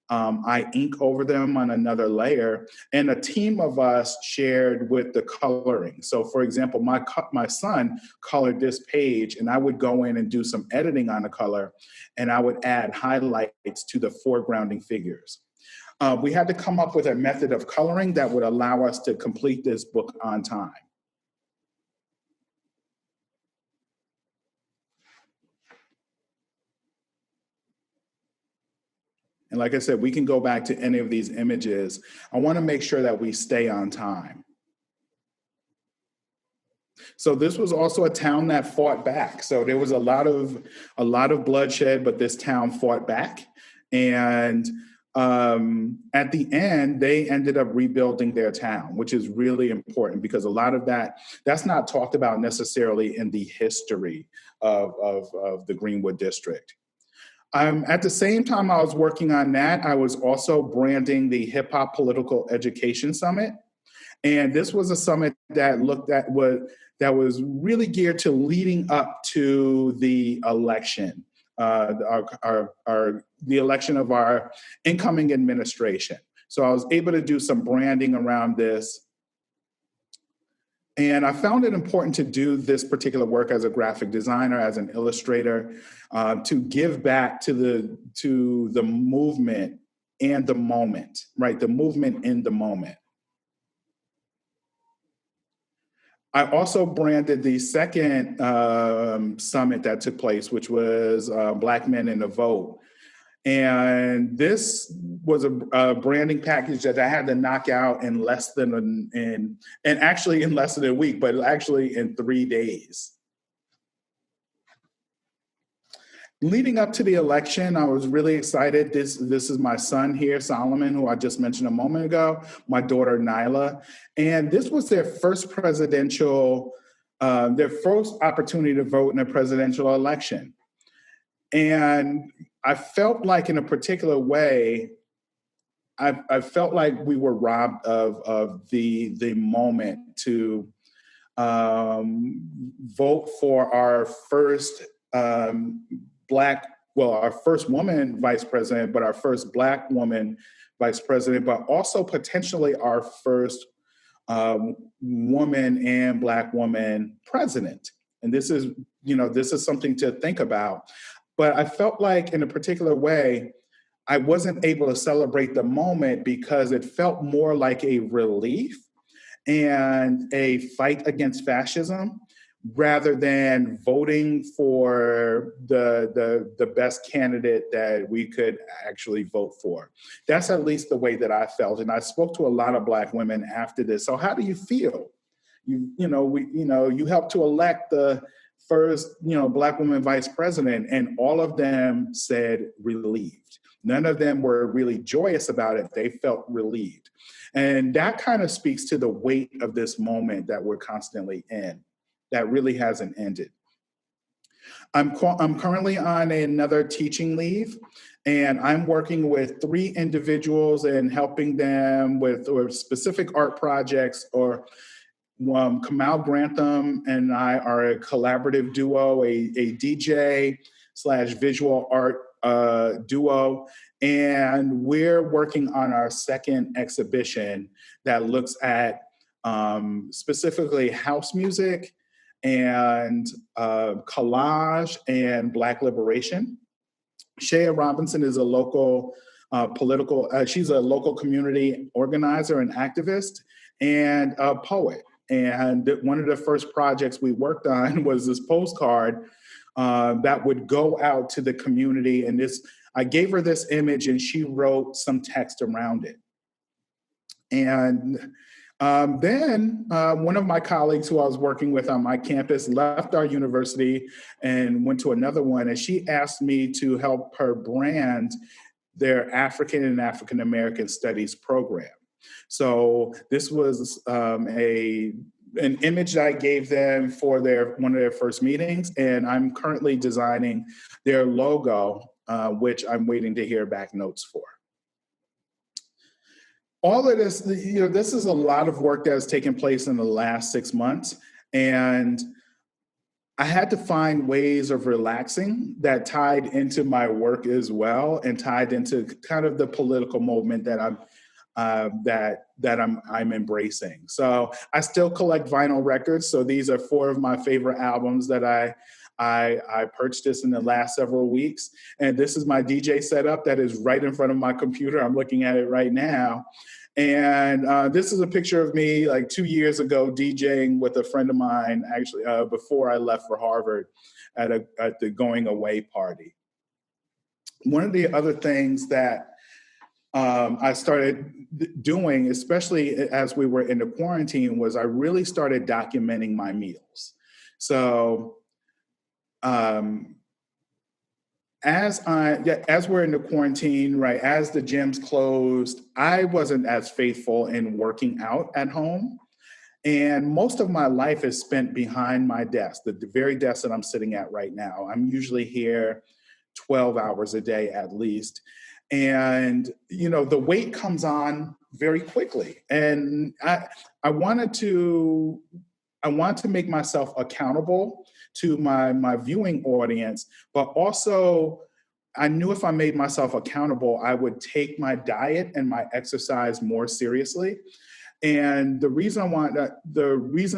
I ink over them on another layer, and a team of us shared with the coloring. So for example, my son colored this page, and I would go in and do some editing on the color, and I would add highlights to the foregrounding figures. We had to come up with a method of coloring that would allow us to complete this book on time. And like I said, we can go back to any of these images. I want to make sure that we stay on time. So this was also a town that fought back. So there was a lot of bloodshed, but this town fought back. And at the end, they ended up rebuilding their town, which is really important because a lot of that's not talked about necessarily in the history of the Greenwood district. At the same time I was working on that, I was also branding the Hip Hop Political Education Summit. And this was a summit that was really geared to leading up to the election. The election of our incoming administration. So I was able to do some branding around this. And I found it important to do this particular work as a graphic designer, as an illustrator, to give back to the movement and the moment, right? The movement in the moment. I also branded the second summit that took place, which was Black Men in the Vote. And this was a branding package that I had to knock out in less than a week, but actually in 3 days. Leading up to the election, I was really excited. This is my son here, Solomon, who I just mentioned a moment ago, my daughter, Nyla. And this was their first opportunity to vote in a presidential election. And I felt like in a particular way, I felt like we were robbed of the moment to vote for our first Black well, our first woman vice president, but our first Black woman vice president, but also potentially our first woman and Black woman president. And this is, this is something to think about. But I felt like in a particular way, I wasn't able to celebrate the moment because it felt more like a relief and a fight against fascism rather than voting for the best candidate that we could actually vote for. That's at least the way that I felt. And I spoke to a lot of Black women after this. So how do you feel? You helped to elect the first, Black woman vice president, and all of them said relieved. None of them were really joyous about it. They felt relieved. And that kind of speaks to the weight of this moment that we're constantly in. That really hasn't ended. I'm currently on another teaching leave, and I'm working with 3 individuals and helping them with specific art projects. Or Kamal Grantham and I are a collaborative duo, a DJ/visual art duo, and we're working on our second exhibition that looks at specifically house music and collage and Black liberation. Shea Robinson is a local she's a local community organizer and activist and a poet. And one of the first projects we worked on was this postcard that would go out to the community. And I gave her this image and she wrote some text around it. And then one of my colleagues who I was working with on my campus left our university and went to another one, and she asked me to help her brand their African and African American Studies program. So this was an image that I gave them for one of their first meetings, and I'm currently designing their logo, which I'm waiting to hear back notes for. All of this, this is a lot of work that has taken place in the last 6 months, and I had to find ways of relaxing that tied into my work as well, and tied into kind of the political movement that I'm embracing. So I still collect vinyl records. So these are 4 of my favorite albums that I purchased in the last several weeks. And this is my DJ setup that is right in front of my computer. I'm looking at it right now. And this is a picture of me like 2 years ago DJing with a friend of mine, actually, before I left for Harvard at the going away party. One of the other things that I started doing, especially as we were in the quarantine, was I really started documenting my meals. So as we're in the quarantine, right, as the gyms closed, I wasn't as faithful in working out at home. And most of my life is spent behind my desk, the very desk that I'm sitting at right now. I'm usually here 12 hours a day at least. And, the weight comes on very quickly. And I wanted to make myself accountable to my viewing audience, but also I knew if I made myself accountable, I would take my diet and my exercise more seriously. And the reason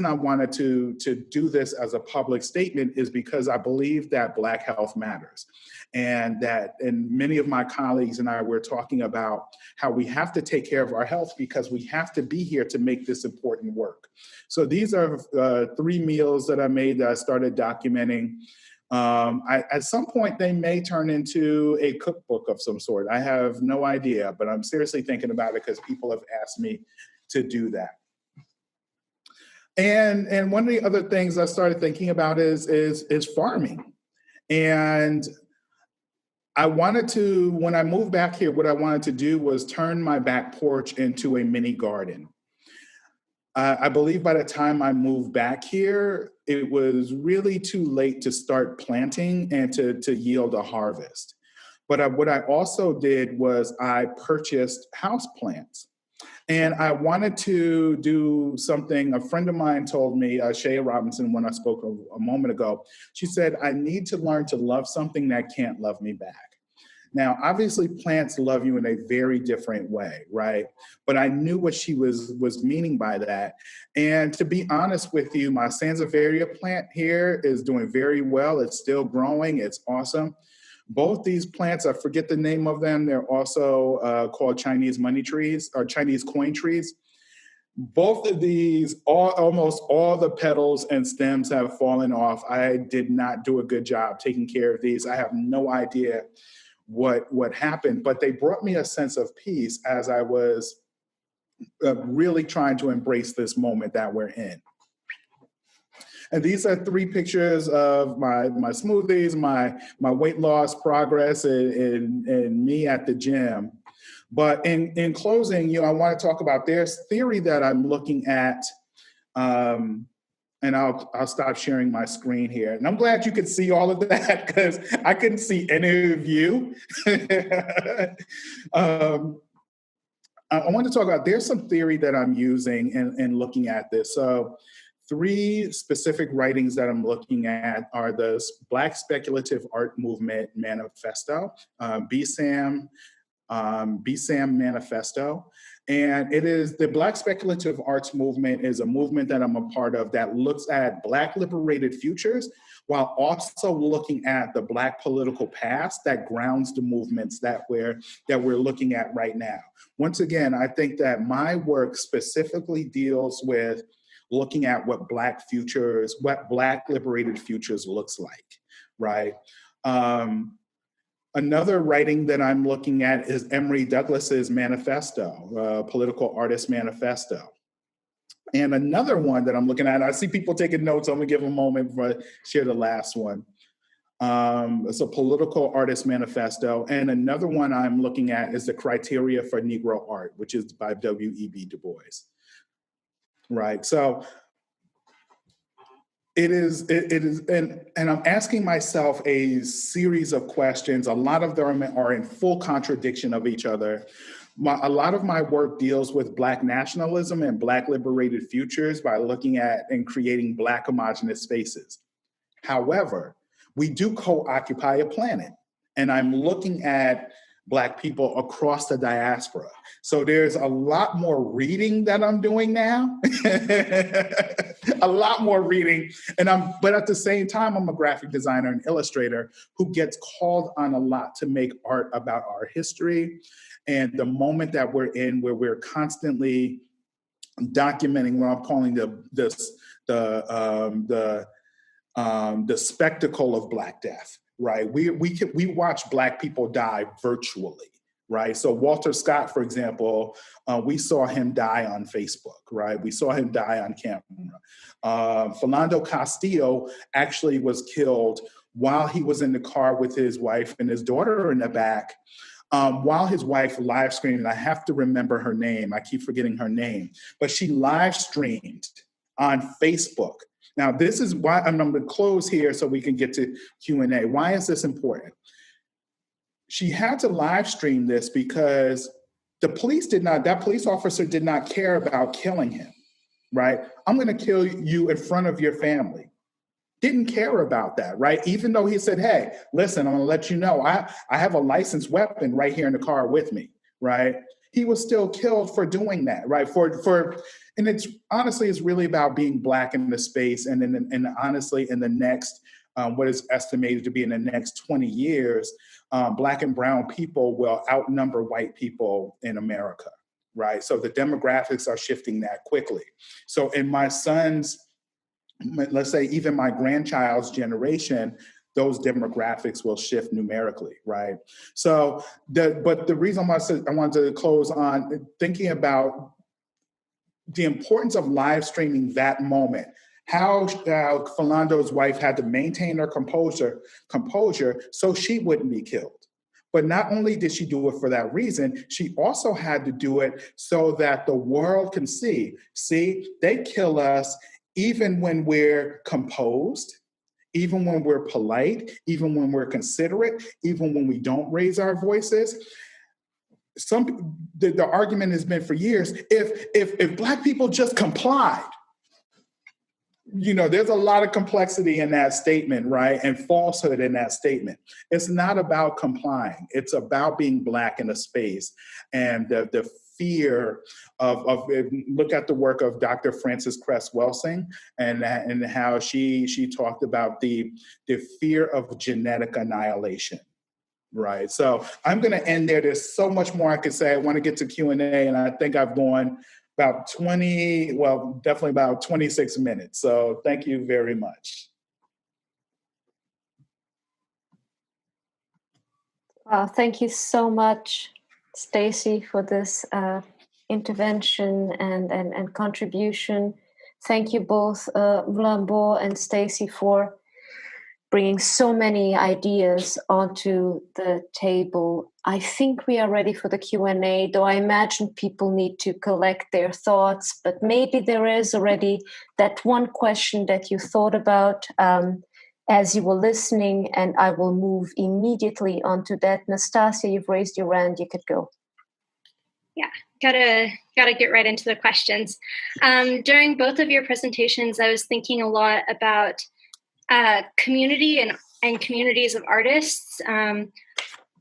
I wanted to do this as a public statement is because I believe that Black health matters. And many of my colleagues and I were talking about how we have to take care of our health because we have to be here to make this important work. So these are 3 meals that I made that I started documenting. At some point, they may turn into a cookbook of some sort. I have no idea, but I'm seriously thinking about it because people have asked me to do that. And one of the other things I started thinking about is farming. And when I moved back here, what I wanted to do was turn my back porch into a mini garden. I believe by the time I moved back here, it was really too late to start planting and to yield a harvest. But what I also did was I purchased houseplants. And I wanted to do something a friend of mine told me, Shea Robinson, when I spoke a moment ago. She said, I need to learn to love something that can't love me back. Now, obviously, plants love you in a very different way, right? But I knew what she was meaning by that. And to be honest with you, my Sansevieria plant here is doing very well. It's still growing. It's awesome. Both these plants, I forget the name of them. They're also called Chinese money trees or Chinese coin trees. Both of these, almost all the petals and stems have fallen off. I did not do a good job taking care of these. I have no idea what happened, but they brought me a sense of peace as I was really trying to embrace this moment that we're in. And these are 3 pictures of my smoothies, my weight loss progress, and me at the gym. But in closing, I want to talk about there's theory that I'm looking at, and I'll stop sharing my screen here. And I'm glad you could see all of that because I couldn't see any of you. I want to talk about, there's some theory that I'm using in looking at this. So 3 specific writings that I'm looking at are the Black Speculative Art Movement Manifesto, BSAM Manifesto. And it is the Black Speculative Arts Movement is a movement that I'm a part of that looks at Black liberated futures while also looking at the Black political past that grounds the movements that we're looking at right now. Once again, I think that my work specifically deals with looking at what Black liberated futures looks like, right? Another writing that I'm looking at is Emory Douglas's Manifesto, Political Artist Manifesto. And another one that I'm looking at, I see people taking notes, I'm gonna give a moment before I share the last one. It's a Political Artist Manifesto. And another one I'm looking at is the Criteria for Negro Art, which is by W.E.B. Du Bois, right? So it is, and I'm asking myself a series of questions. A lot of them are in full contradiction of each other. A lot of my work deals with Black nationalism and Black liberated futures by looking at and creating Black homogenous spaces. However, we do co-occupy a planet, and I'm looking at Black people across the diaspora. So there's a lot more reading that I'm doing now, a lot more reading. But at the same time, I'm a graphic designer and illustrator who gets called on a lot to make art about our history and the moment that we're in, where we're constantly documenting what I'm calling the spectacle of Black death. Right, we watch Black people die virtually, right? So Walter Scott, for example, we saw him die on Facebook, right? We saw him die on camera. Philando Castillo actually was killed while he was in the car with his wife and his daughter in the back, while his wife live streamed, and I have to remember her name, I keep forgetting her name, but she live streamed on Facebook. Now, this is why I'm going to close here so we can get to Q&A. Why is this important? She had to live stream this because that police officer did not care about killing him, right? I'm going to kill you in front of your family. Didn't care about that, right? Even though he said, hey, listen, I'm going to let you know, I have a licensed weapon right here in the car with me, right? He was still killed for doing that, right? And it's honestly, it's really about being Black in the space. And honestly, in the next, what is estimated to be in the next 20 years, Black and brown people will outnumber white people in America, right? So the demographics are shifting that quickly. So in my son's, let's say even my grandchild's generation, those demographics will shift numerically, right? So, but the reason I wanted to close on thinking about the importance of live streaming that moment, how Philando's wife had to maintain her composure so she wouldn't be killed. But not only did she do it for that reason, she also had to do it so that the world can see, they kill us even when we're composed, even when we're polite, even when we're considerate, even when we don't raise our voices. the argument has been for years, if Black people just complied, there's a lot of complexity in that statement, right? And falsehood in that statement. It's not about complying. It's about being Black in a space. And the fear of look at the work of Dr. Frances Cress Welsing and how she talked about the fear of genetic annihilation. Right. So I'm going to end there. There's so much more I could say. I want to get to Q&A, and I think I've gone about definitely about 26 minutes. So thank you very much. Thank you so much, Stacey, for this intervention and contribution. Thank you both, Mulambö and Stacey, for bringing so many ideas onto the table. I think we are ready for the Q&A, though I imagine people need to collect their thoughts, but maybe there is already that one question that you thought about as you were listening, and I will move immediately onto that. Nastasia, you've raised your hand, you could go. Yeah, gotta get right into the questions. During both of your presentations, I was thinking a lot about community and communities of artists.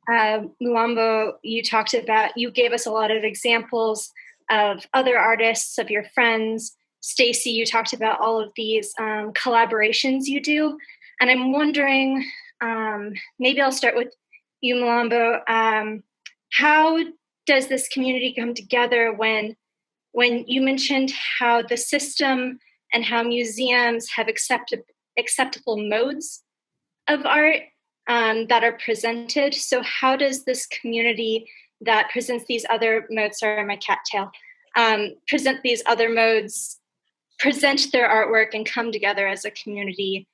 Mulambö, you gave us a lot of examples of other artists, of your friends. Stacey, you talked about all of these collaborations you do. And I'm wondering, maybe I'll start with you, Mulambö. How does this community come together when you mentioned how the system and how museums have acceptable modes of art that are presented? So how does this community that presents these other modes, sorry, my cattail, present these other modes, present their artwork and come together as a community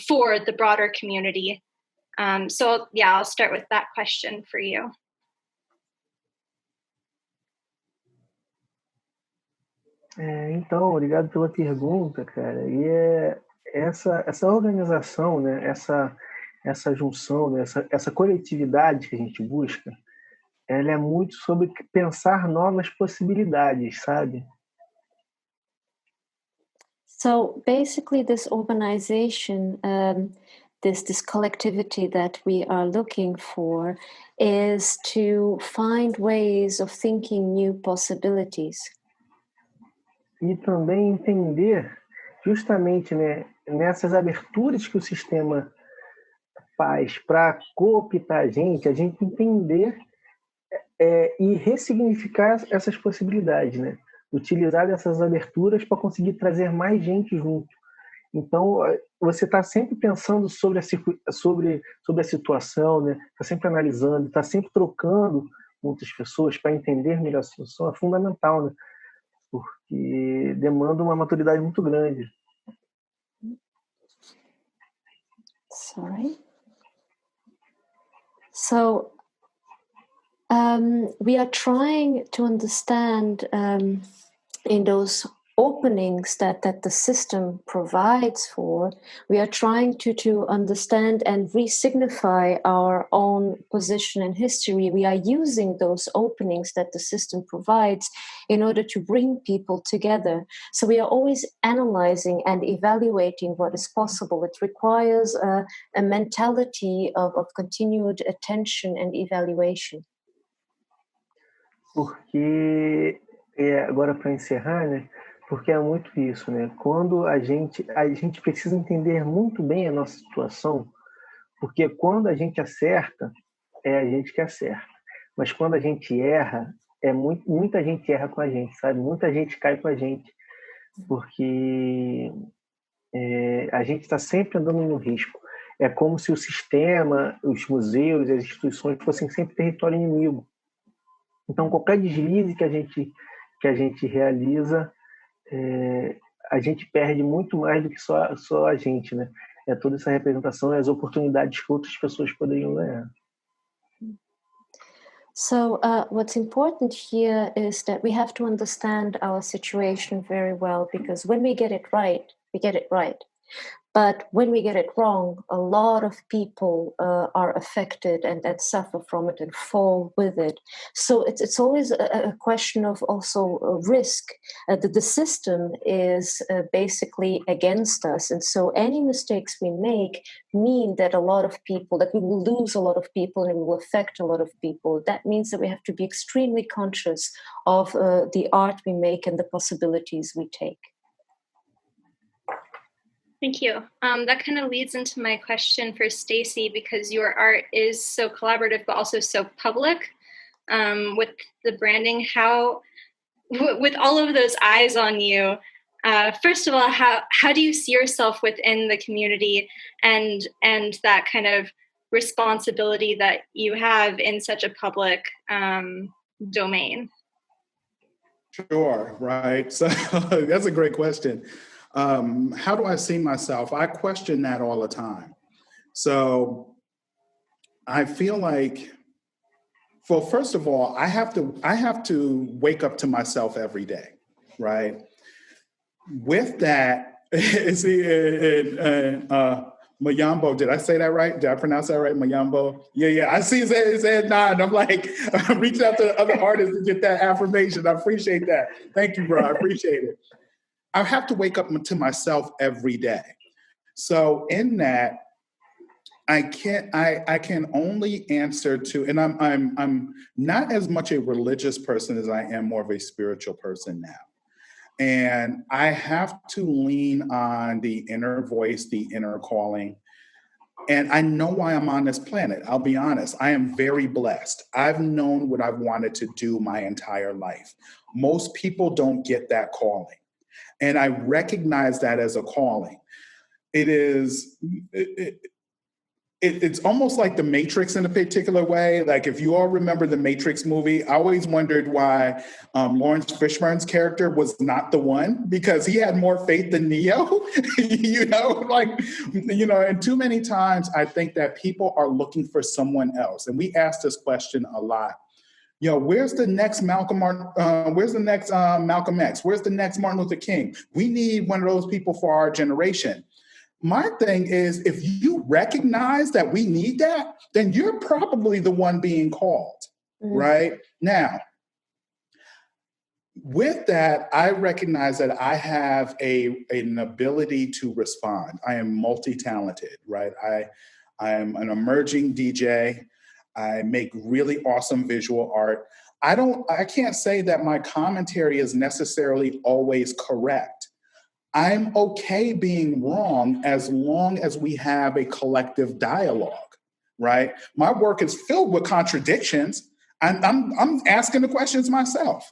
for the broader community? So yeah, I'll start with that question for you. Então, obrigado pela pergunta, cara. E essa organização, né, essa junção, né, essa coletividade que a gente busca, ela é muito sobre pensar novas possibilidades, sabe? So basically this organization, this collectivity that we are looking for is to find ways of thinking new possibilities. E também entender justamente, né, nessas aberturas que o sistema faz para cooptar a gente entender e ressignificar essas possibilidades, né? Utilizar essas aberturas para conseguir trazer mais gente junto. Então, você está sempre pensando sobre a situação, né? Está sempre analisando, está sempre trocando com outras pessoas para entender melhor a situação. É fundamental, né? Porque demanda uma maturidade muito grande. Sorry. So we are trying to understand in those openings that the system provides for, we are trying to understand and re-signify our own position in history. We are using those openings that the system provides in order to bring people together. So we are always analyzing and evaluating what is possible. It requires a mentality of continued attention and evaluation. Porque, agora para encerrar, né? Porque é muito isso, né? Quando a gente precisa entender muito bem a nossa situação, porque quando a gente acerta, é a gente que acerta. Mas quando a gente erra, muita gente erra com a gente, sabe? Muita gente cai com a gente, porque a gente está sempre andando no risco. É como se o sistema, os museus, as instituições fossem sempre território inimigo. Então, qualquer deslize que a gente realiza, a gente perde muito mais do que só a gente, né? É toda essa representação e as oportunidades que outras pessoas poderiam ganhar. So what's important here is that we have to understand our situation very well, because when we get it right, we get it right. But when we get it wrong, a lot of people are affected and suffer from it and fall with it. So it's always a question of also risk. The system is basically against us. And so any mistakes we make mean that we will lose a lot of people and it will affect a lot of people. That means that we have to be extremely conscious of the art we make and the possibilities we take. Thank you. That kind of leads into my question for Stacey, because your art is so collaborative, but also so public with the branding. How, with all of those eyes on you, first of all, how do you see yourself within the community and that kind of responsibility that you have in such a public domain? Sure, right. So that's a great question. How do I see myself? I question that all the time. So I feel like, well, first of all, I have to wake up to myself every day, right? With that, see, Mulambö, did I say that right? Did I pronounce that right? Mulambö? Yeah. I see his head nod. I'm like, I'm reaching out to other artists to get that affirmation. I appreciate that. Thank you, bro. I appreciate it. I have to wake up to myself every day. So in that, I can only answer to, and I'm not as much a religious person as I am more of a spiritual person now. And I have to lean on the inner voice, the inner calling. And I know why I'm on this planet. I'll be honest. I am very blessed. I've known what I've wanted to do my entire life. Most people don't get that calling. And I recognize that as a calling. It's almost like the Matrix in a particular way. Like if you all remember the Matrix movie, I always wondered why Lawrence Fishburne's character was not the one, because he had more faith than Neo, and too many times I think that people are looking for someone else. And we ask this question a lot. Where's the next Malcolm X? Where's the next Martin Luther King? We need one of those people for our generation. My thing is, if you recognize that we need that, then you're probably the one being called, right? Now, with that, I recognize that I have an ability to respond. I am multi-talented, right? I am an emerging DJ. I make really awesome visual art. I can't say that my commentary is necessarily always correct. I'm okay being wrong as long as we have a collective dialogue, right? My work is filled with contradictions. I'm asking the questions myself,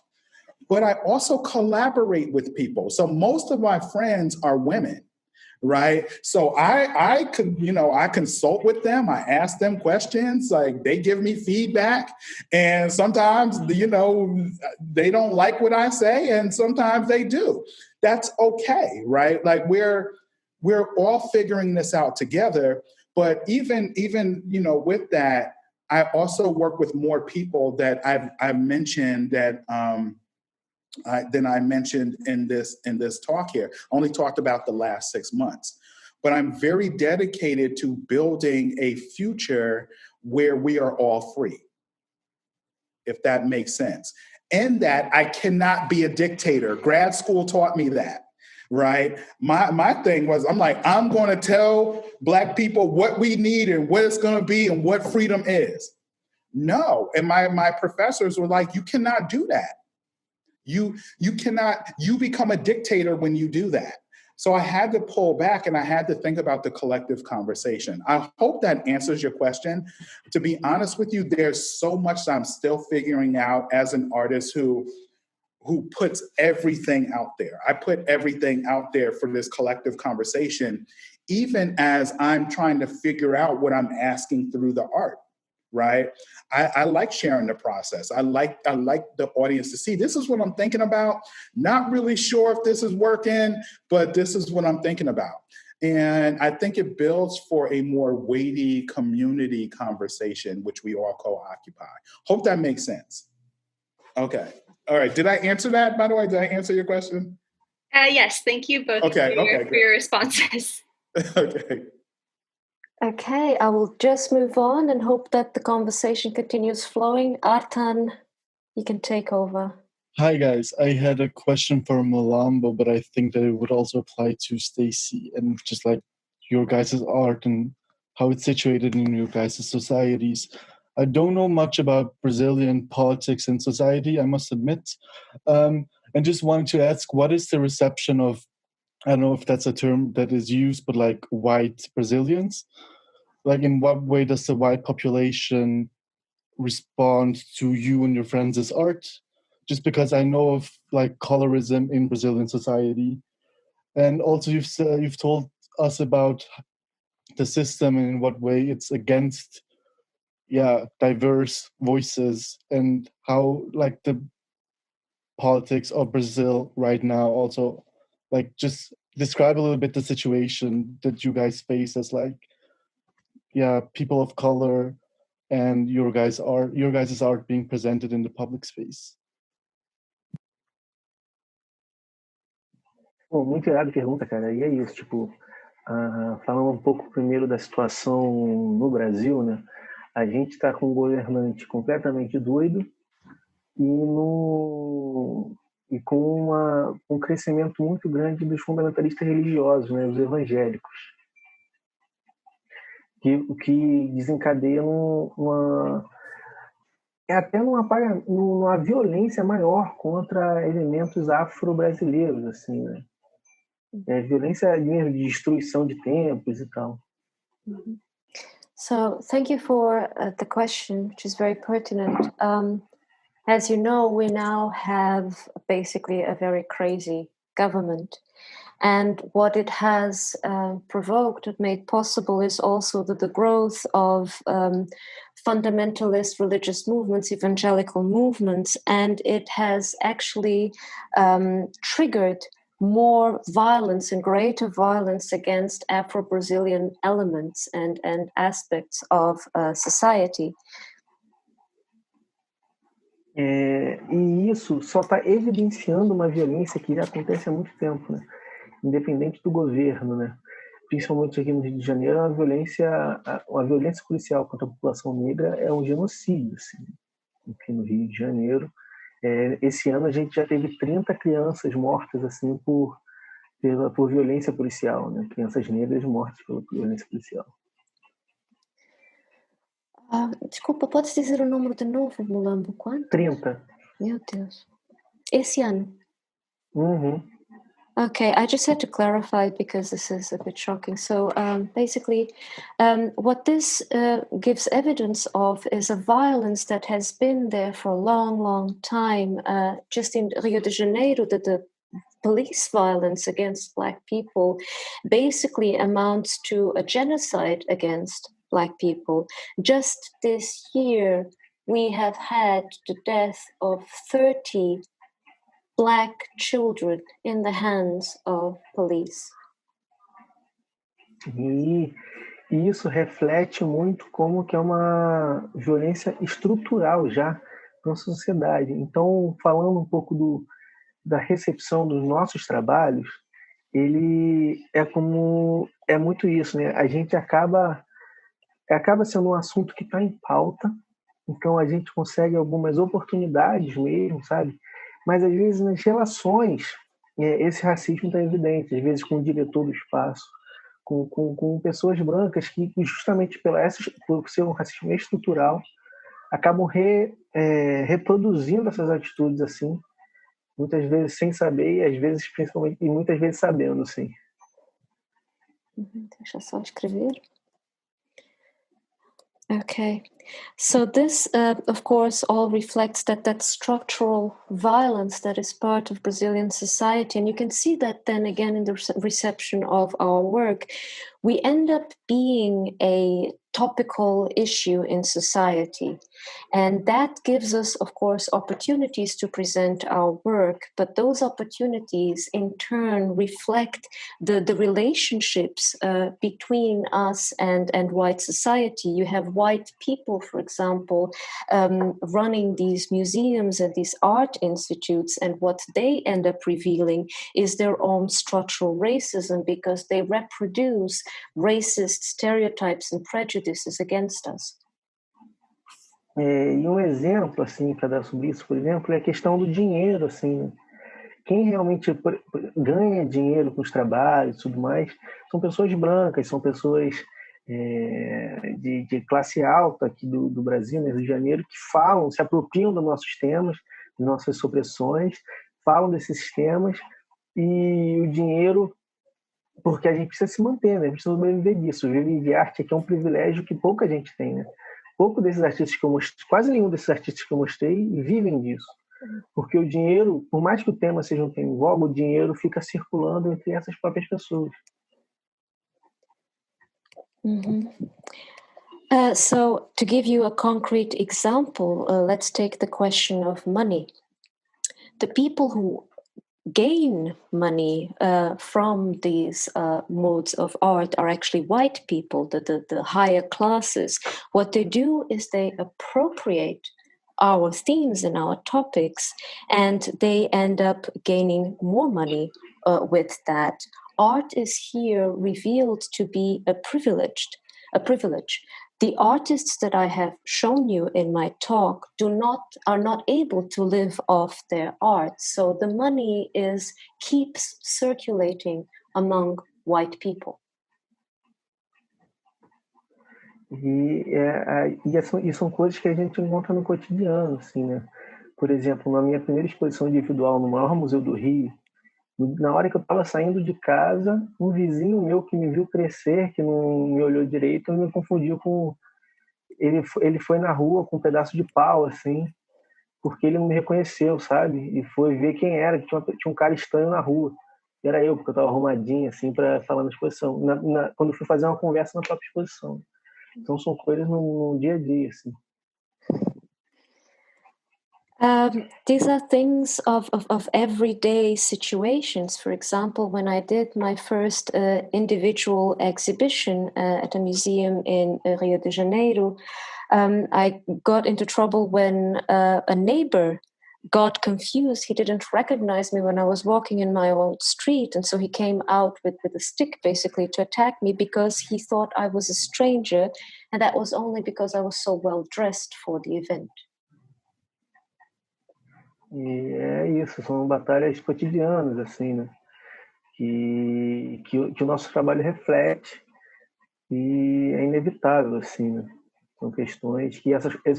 but I also collaborate with people. So most of my friends are women, right? So I consult with them. I ask them questions, like they give me feedback. And sometimes, they don't like what I say, and sometimes they do. That's okay, right? Like we're all figuring this out together. But even with that, I also work with more people that I've mentioned that than I mentioned in this talk here. I only talked about the last 6 months. But I'm very dedicated to building a future where we are all free, if that makes sense. And that I cannot be a dictator. Grad school taught me that, right? My thing was, I'm going to tell Black people what we need and what it's going to be and what freedom is. No. And my professors were like, you cannot do that. You become a dictator when you do that. So I had to pull back and I had to think about the collective conversation. I hope that answers your question. To be honest with you, there's so much that I'm still figuring out as an artist who puts everything out there. I put everything out there for this collective conversation, even as I'm trying to figure out what I'm asking through the art. Right? I like sharing the process. I like the audience to see, this is what I'm thinking about. Not really sure if this is working, but this is what I'm thinking about. And I think it builds for a more weighty community conversation, which we all co-occupy. Hope that makes sense. Okay. All right. Did I answer that, by the way? Did I answer your question? Yes. Thank you both for your responses. Okay. Okay, I will just move on and hope that the conversation continues flowing. Artan, you can take over. Hi guys, I had a question for Mulambö, but I think that it would also apply to Stacey and just like your guys' art and how it's situated in your guys' societies. I don't know much about Brazilian politics and society, I must admit. And just wanted to ask, what is the reception of, I don't know if that's a term that is used, but like white Brazilians? Like in what way does the white population respond to you and your friends' art? Just because I know of like colorism in Brazilian society. And also you've told us about the system and in what way it's against diverse voices and how like the politics of Brazil right now also like just describe a little bit the situation that you guys face as like people of color and your guys' art being presented in the public space. Bom, muito irada a pergunta, cara. E é isso, tipo, falando um pouco primeiro da situação no Brasil, né? A gente está com um governante completamente doido e com um crescimento muito grande dos fundamentalistas religiosos, né? Os evangélicos. O que desencadeia até numa violência maior contra elementos afro-brasileiros, assim, né? Violência de destruição de templos e tal. So thank you for the question, which is very pertinent. As you know, we now have basically a very crazy government. And what it has provoked, it made possible, is also the growth of fundamentalist religious movements, evangelical movements, and it has actually triggered more violence and greater violence against Afro-Brazilian elements and aspects of society. E isso só está evidenciando uma violência que já acontece há muito tempo, né? Independente do governo, né? Principalmente aqui no Rio de Janeiro, uma violência policial contra a população negra é um genocídio, assim, aqui no Rio de Janeiro. Esse ano a gente já teve 30 crianças mortas assim por violência policial, né? Crianças negras mortas pela violência policial. Desculpa, podes dizer o número de novo, Mulambö? Quanto? 30. Meu Deus. Esse ano? Uhum. Okay, I just had to clarify because this is a bit shocking. So basically, what this gives evidence of is a violence that has been there for a long, long time. Just in Rio de Janeiro, the police violence against Black people basically amounts to a genocide against Black people. Just this year, we have had the death of 30 Black children in the hands of police. E isso reflete muito como que é uma violência estrutural já na sociedade. Então, falando um pouco da recepção dos nossos trabalhos, ele é muito isso, né? A gente acaba sendo um assunto que está em pauta, então a gente consegue algumas oportunidades mesmo, sabe? Mas às vezes nas relações esse racismo está evidente, às vezes com o diretor do espaço, com pessoas brancas que justamente por ser um racismo estrutural acabam reproduzindo essas atitudes assim, muitas vezes sem saber e às vezes principalmente e muitas vezes sabendo, sim. Deixa eu só escrever. Okay, so this, of course, all reflects that structural violence that is part of Brazilian society. And you can see that then again in the reception of our work. We end up being a topical issue in society. And that gives us, of course, opportunities to present our work, but those opportunities in turn reflect the relationships between us and white society. You have white people, for example, running these museums and these art institutes, and what they end up revealing is their own structural racism, because they reproduce racist stereotypes and prejudices against us. E exemplo, assim, para dar sobre isso, por exemplo, é a questão do dinheiro, assim. Quem realmente ganha dinheiro com os trabalhos e tudo mais são pessoas brancas, são pessoas de classe alta aqui do Brasil, né, Rio de Janeiro, que falam, se apropriam dos nossos temas, das nossas opressões, falam desses temas, e o dinheiro, porque a gente precisa se manter, né? A gente precisa sobreviver disso. Viver de arte aqui é um privilégio que pouca gente tem, né? Pouco desses artistas que eu mostrei, quase nenhum desses artistas que eu mostrei vivem disso. Porque o dinheiro, por mais que o tema seja um tema em voga, o dinheiro fica circulando entre essas próprias pessoas. Mm-hmm. So to give you a concrete example, let's take the question of money. The people who gain money from these modes of art are actually white people, the higher classes. What they do is they appropriate our themes and our topics, and they end up gaining more money with that. Art is here revealed to be a privilege. The artists that I have shown you in my talk are not able to live off their art, so the money keeps circulating among white people. E são coisas que a gente encontra no cotidiano, assim, né? Por exemplo, na minha primeira exposição individual no maior museu do Rio, na hora que eu estava saindo de casa, um vizinho meu que me viu crescer, que não me olhou direito, me confundiu com... Ele foi na rua com um pedaço de pau, assim, porque ele não me reconheceu, sabe? E foi ver quem era, que tinha um cara estranho na rua. E era eu, porque eu estava arrumadinho, assim, para falar na exposição. Quando eu fui fazer uma conversa na própria exposição. Então, são coisas no dia a dia, assim. These are things of everyday situations. For example, when I did my first individual exhibition at a museum in Rio de Janeiro, I got into trouble when a neighbor got confused. He didn't recognize me when I was walking in my own street, and so he came out with a stick basically to attack me because he thought I was a stranger, and that was only because I was so well dressed for the event. E é isso, são batalhas cotidianas, assim, né? Que o nosso trabalho reflete, e é inevitável, assim, né? São questões que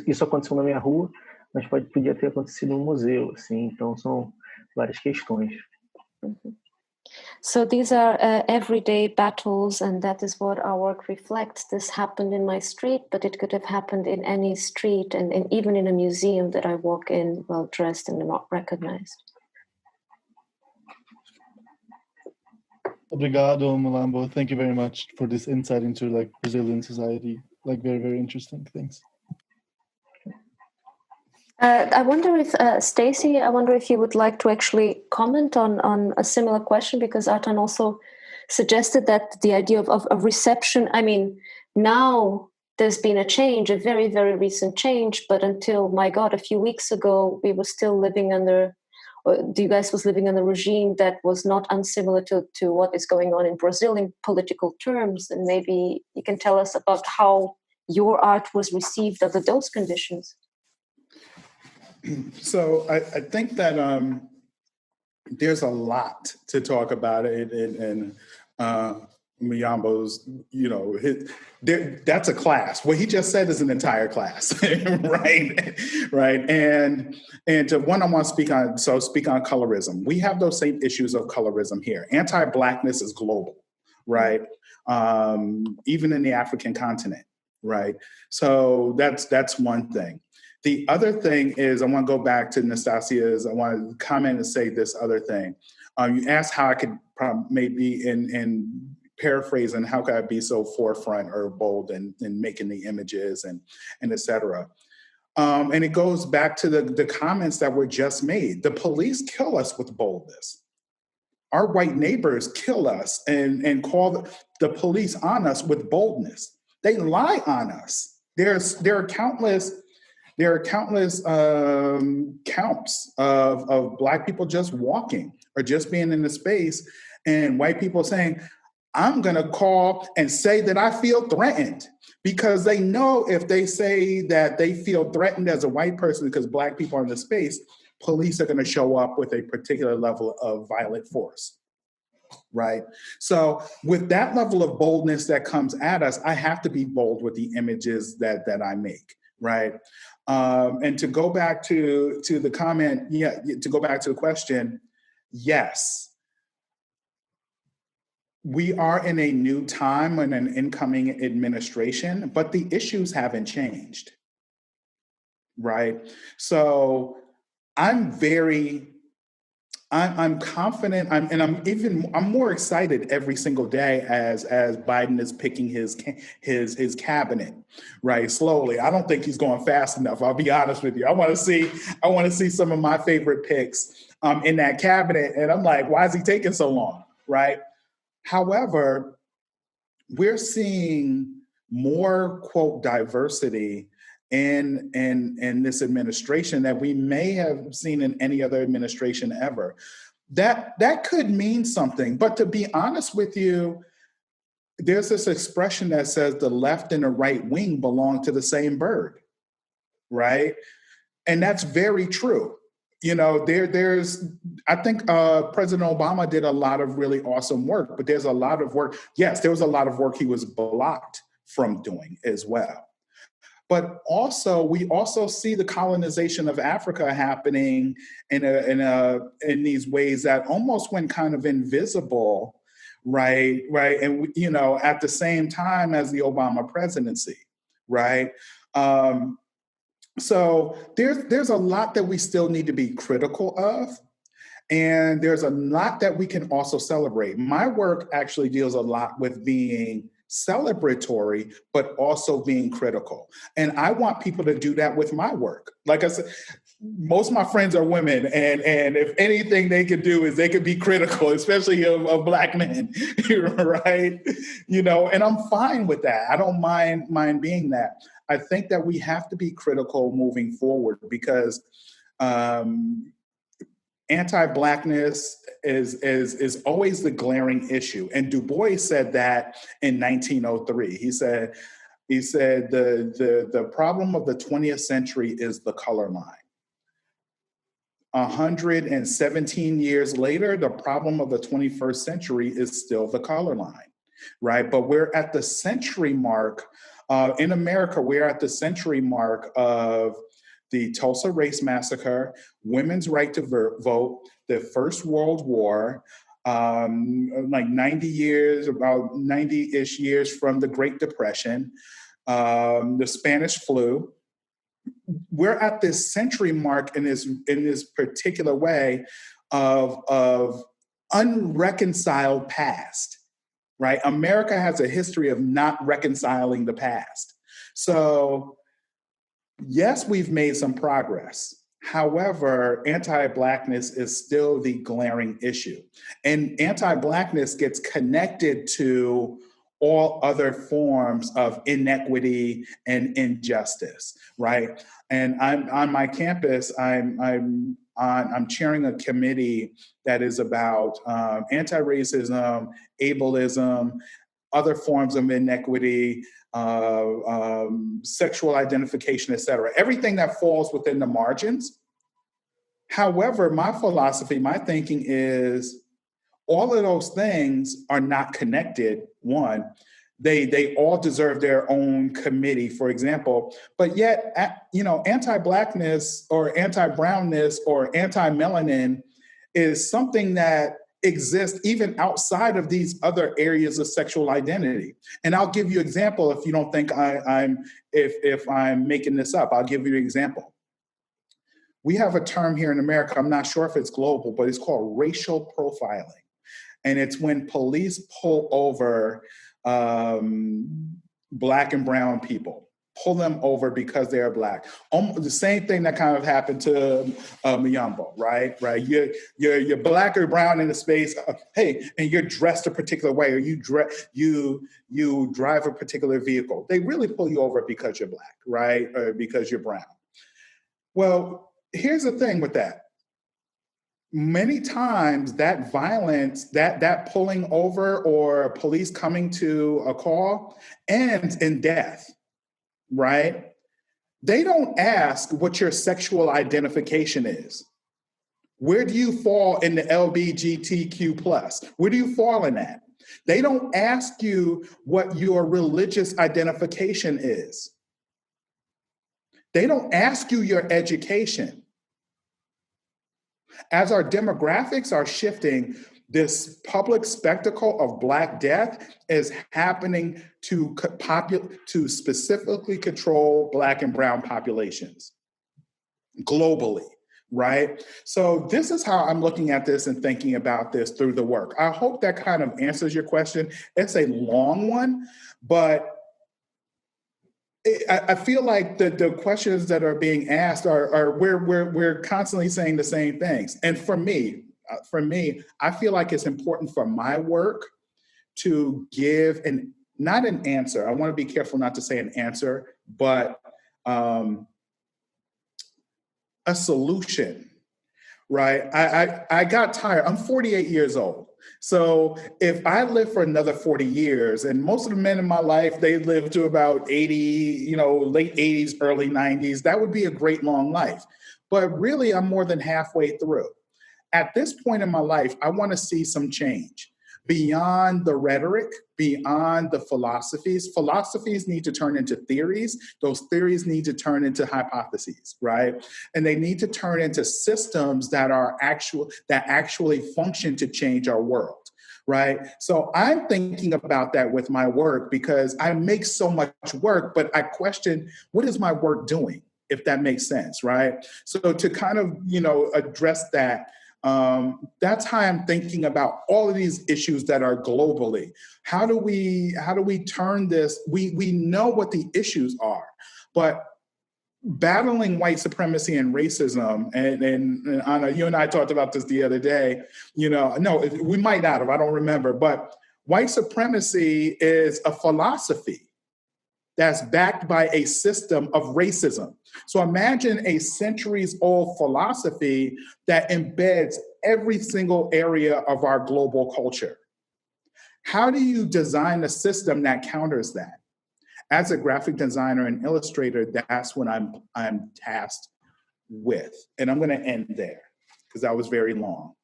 isso aconteceu na minha rua, mas podia ter acontecido no museu, assim, então são várias questões. Mm-hmm. So these are everyday battles, and that is what our work reflects. This happened in my street, but it could have happened in any street, and even in a museum that I walk in well dressed and not recognized. Obrigado, Mulambö. Thank you very much for this insight into Brazilian society. Very, very interesting things. I wonder if, Stacey, if you would like to actually comment on a similar question, because Artan also suggested that the idea of reception, I mean, now there's been a change, a very, very recent change, but until, my God, a few weeks ago, we were still living under, you guys was living in a regime that was not unsimilar to what is going on in Brazil in political terms, and maybe you can tell us about how your art was received under those conditions. So I think that there's a lot to talk about it, and Mulambö's, that's a class. What he just said is an entire class, right? And to one, I want to speak on colorism. We have those same issues of colorism here. Anti-Blackness is global, right? Even in the African continent, right? So that's one thing. The other thing is, I want to go back to Nastasia's, I want to comment and say this other thing. You asked how I could maybe in paraphrasing, how could I be so forefront or bold in making the images and et cetera. And it goes back to the comments that were just made. The police kill us with boldness. Our white neighbors kill us and call the police on us with boldness. They lie on us. There are countless counts of Black people just walking or just being in the space, and white people saying, I'm going to call and say that I feel threatened, because they know if they say that they feel threatened as a white person because Black people are in the space, police are going to show up with a particular level of violent force, right? So with that level of boldness that comes at us, I have to be bold with the images that I make, right? And to go back to the comment, to go back to the question, yes. We are in a new time in an incoming administration, but the issues haven't changed, right? So I'm confident, I'm more excited every single day as Biden is picking his cabinet, right? Slowly. I don't think he's going fast enough. I'll be honest with you. I want to see some of my favorite picks in that cabinet, and I'm like, why is he taking so long, right? However, we're seeing more, quote, diversity in this administration that we may have seen in any other administration ever. That could mean something. But to be honest with you, there's this expression that says the left and the right wing belong to the same bird, right? And that's very true. You know, I think President Obama did a lot of really awesome work, but there's a lot of work. Yes, there was a lot of work he was blocked from doing as well. But also, we also see the colonization of Africa happening in these ways that almost went kind of invisible, right? And, you know, at the same time as the Obama presidency, right? So there's a lot that we still need to be critical of, and there's a lot that we can also celebrate. My work actually deals a lot with being celebratory, but also being critical. And I want people to do that with my work. Like I said, most of my friends are women, and if anything they could do is they could be critical, especially of Black men, right? You know, and I'm fine with that. I don't mind being that. I think that we have to be critical moving forward, because anti-Blackness is always the glaring issue. And Du Bois said that in 1903. He said the problem of the 20th century is the color line. 117 years later, the problem of the 21st century is still the color line, right? But we're at the century mark. In America, we're at the century mark of the Tulsa Race Massacre, women's right to vote, the First World War, like 90 years, about 90-ish years from the Great Depression, the Spanish flu. We're at this century mark in this particular way of unreconciled past, right? America has a history of not reconciling the past. So yes, we've made some progress. However, anti-Blackness is still the glaring issue. And anti-Blackness gets connected to all other forms of inequity and injustice, right? And I'm on my campus, I'm chairing a committee that is about anti-racism, ableism, other forms of inequity, sexual identification, et cetera, everything that falls within the margins. However, my philosophy, my thinking is all of those things are not connected. One, they all deserve their own committee, for example, but yet, you know, anti-Blackness or anti-brownness or anti-melanin is something that exists even outside of these other areas of sexual identity. And I'll give you an example. If you don't think if I'm making this up, I'll give you an example. We have a term here in America, I'm not sure if it's global, but it's called racial profiling. and it's when police pull over Black and brown people, pull them over because they are Black. The same thing that kind of happened to Mulambö, right? You're Black or brown in the space. Hey, and you're dressed a particular way, or you drive a particular vehicle. They really pull you over because you're Black, right? Or because you're brown. Well, here's the thing with that. Many times that violence, that pulling over or police coming to a call ends in death, right? They don't ask what your sexual identification is. Where do you fall in the LGBTQ+? Where do you fall in that? They don't ask you what your religious identification is. They don't ask you your education. As our demographics are shifting, this public spectacle of Black death is happening to specifically control Black and brown populations globally, right? So this is how I'm looking at this and thinking about this through the work. I hope that kind of answers your question. It's a long one, but I feel like the questions that are being asked are we're constantly saying the same things. And for me, I feel like it's important for my work to give not an answer. I want to be careful not to say an answer, but a solution, right? I got tired. I'm 48 years old. So if I live for another 40 years, and most of the men in my life, they live to about 80, late 80s, early 90s, that would be a great long life. But really, I'm more than halfway through. At this point in my life, I want to see some change. Beyond the rhetoric, beyond the philosophies. Philosophies need to turn into theories. Those theories need to turn into hypotheses, right? And they need to turn into systems that actually function to change our world, right? So I'm thinking about that with my work because I make so much work, but I question, what is my work doing, if that makes sense, right? So to kind of, address that, that's how I'm thinking about all of these issues that are globally. How do we turn this? We know what the issues are, but battling white supremacy and racism, and Anna, you and I talked about this the other day, no, we might not have, I don't remember, but white supremacy is a philosophy that's backed by a system of racism. So imagine a centuries-old philosophy that embeds every single area of our global culture. How do you design a system that counters that? As a graphic designer and illustrator, that's what I'm tasked with. And I'm gonna end there because that was very long.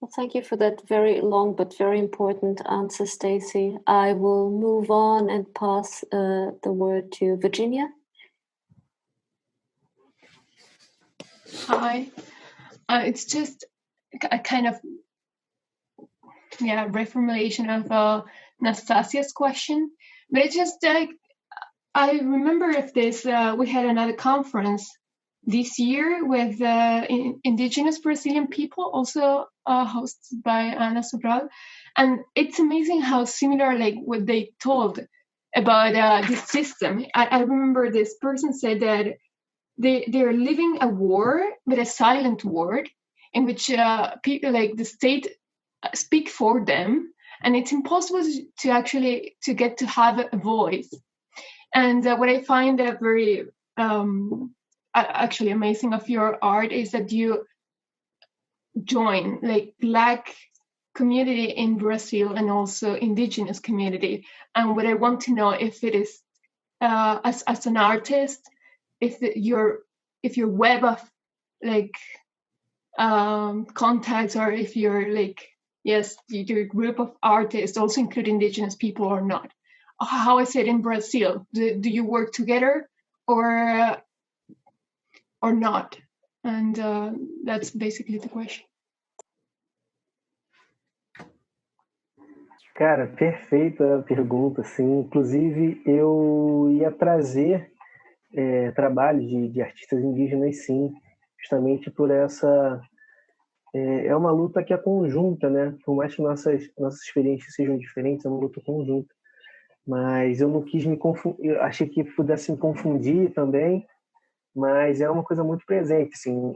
Well, thank you for that very long but very important answer, Stacey. I will move on and pass the word to Virginia. Hi. It's just a kind of reformulation of Nastasia's question, but it's just like I remember if we had another conference this year with indigenous Brazilian people, also hosted by Ana Sobral, and it's amazing how similar, like what they told about this system. I remember this person said that they're living a war, but a silent war, in which people like the state speak for them, and it's impossible to actually to get to have a voice. And what I find very actually amazing of your art is that you join like Black community in Brazil and also indigenous community. And what I want to know, if it is as an artist, if your web of like contacts, or if you're like, yes, your group of artists also include indigenous people or not. How is it in Brazil? Do you work together or not? And that's basically the question. Cara, perfeita a pergunta, sim. Inclusive, eu ia trazer trabalhos de artistas indígenas, sim, justamente por essa é uma luta que é conjunta, né? Por mais que nossas experiências sejam diferentes, é uma luta conjunta. Mas eu não quis me confundir, eu achei que pudesse me confundir também, mas é uma coisa muito presente, assim.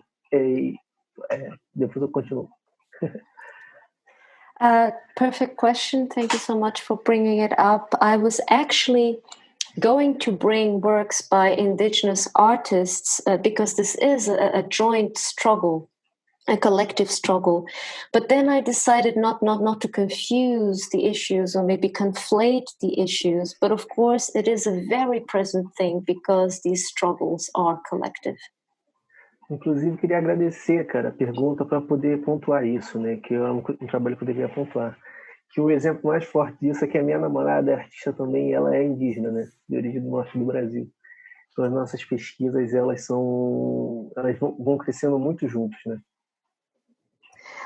Depois eu continuo. Perfect question. Thank you so much for bringing it up. I was actually going to bring works by indigenous artists because this is a joint struggle, a collective struggle. But then I decided not to confuse the issues or maybe conflate the issues. But of course, it is a very present thing because these struggles are collective. Inclusive, queria agradecer, cara, a pergunta para poder pontuar isso, né? Que é um trabalho que eu deveria pontuar. Que o exemplo mais forte disso é que a minha namorada é artista também, e ela é indígena, né? De origem do norte do Brasil. Então, as nossas pesquisas, elas vão crescendo muito juntos, né?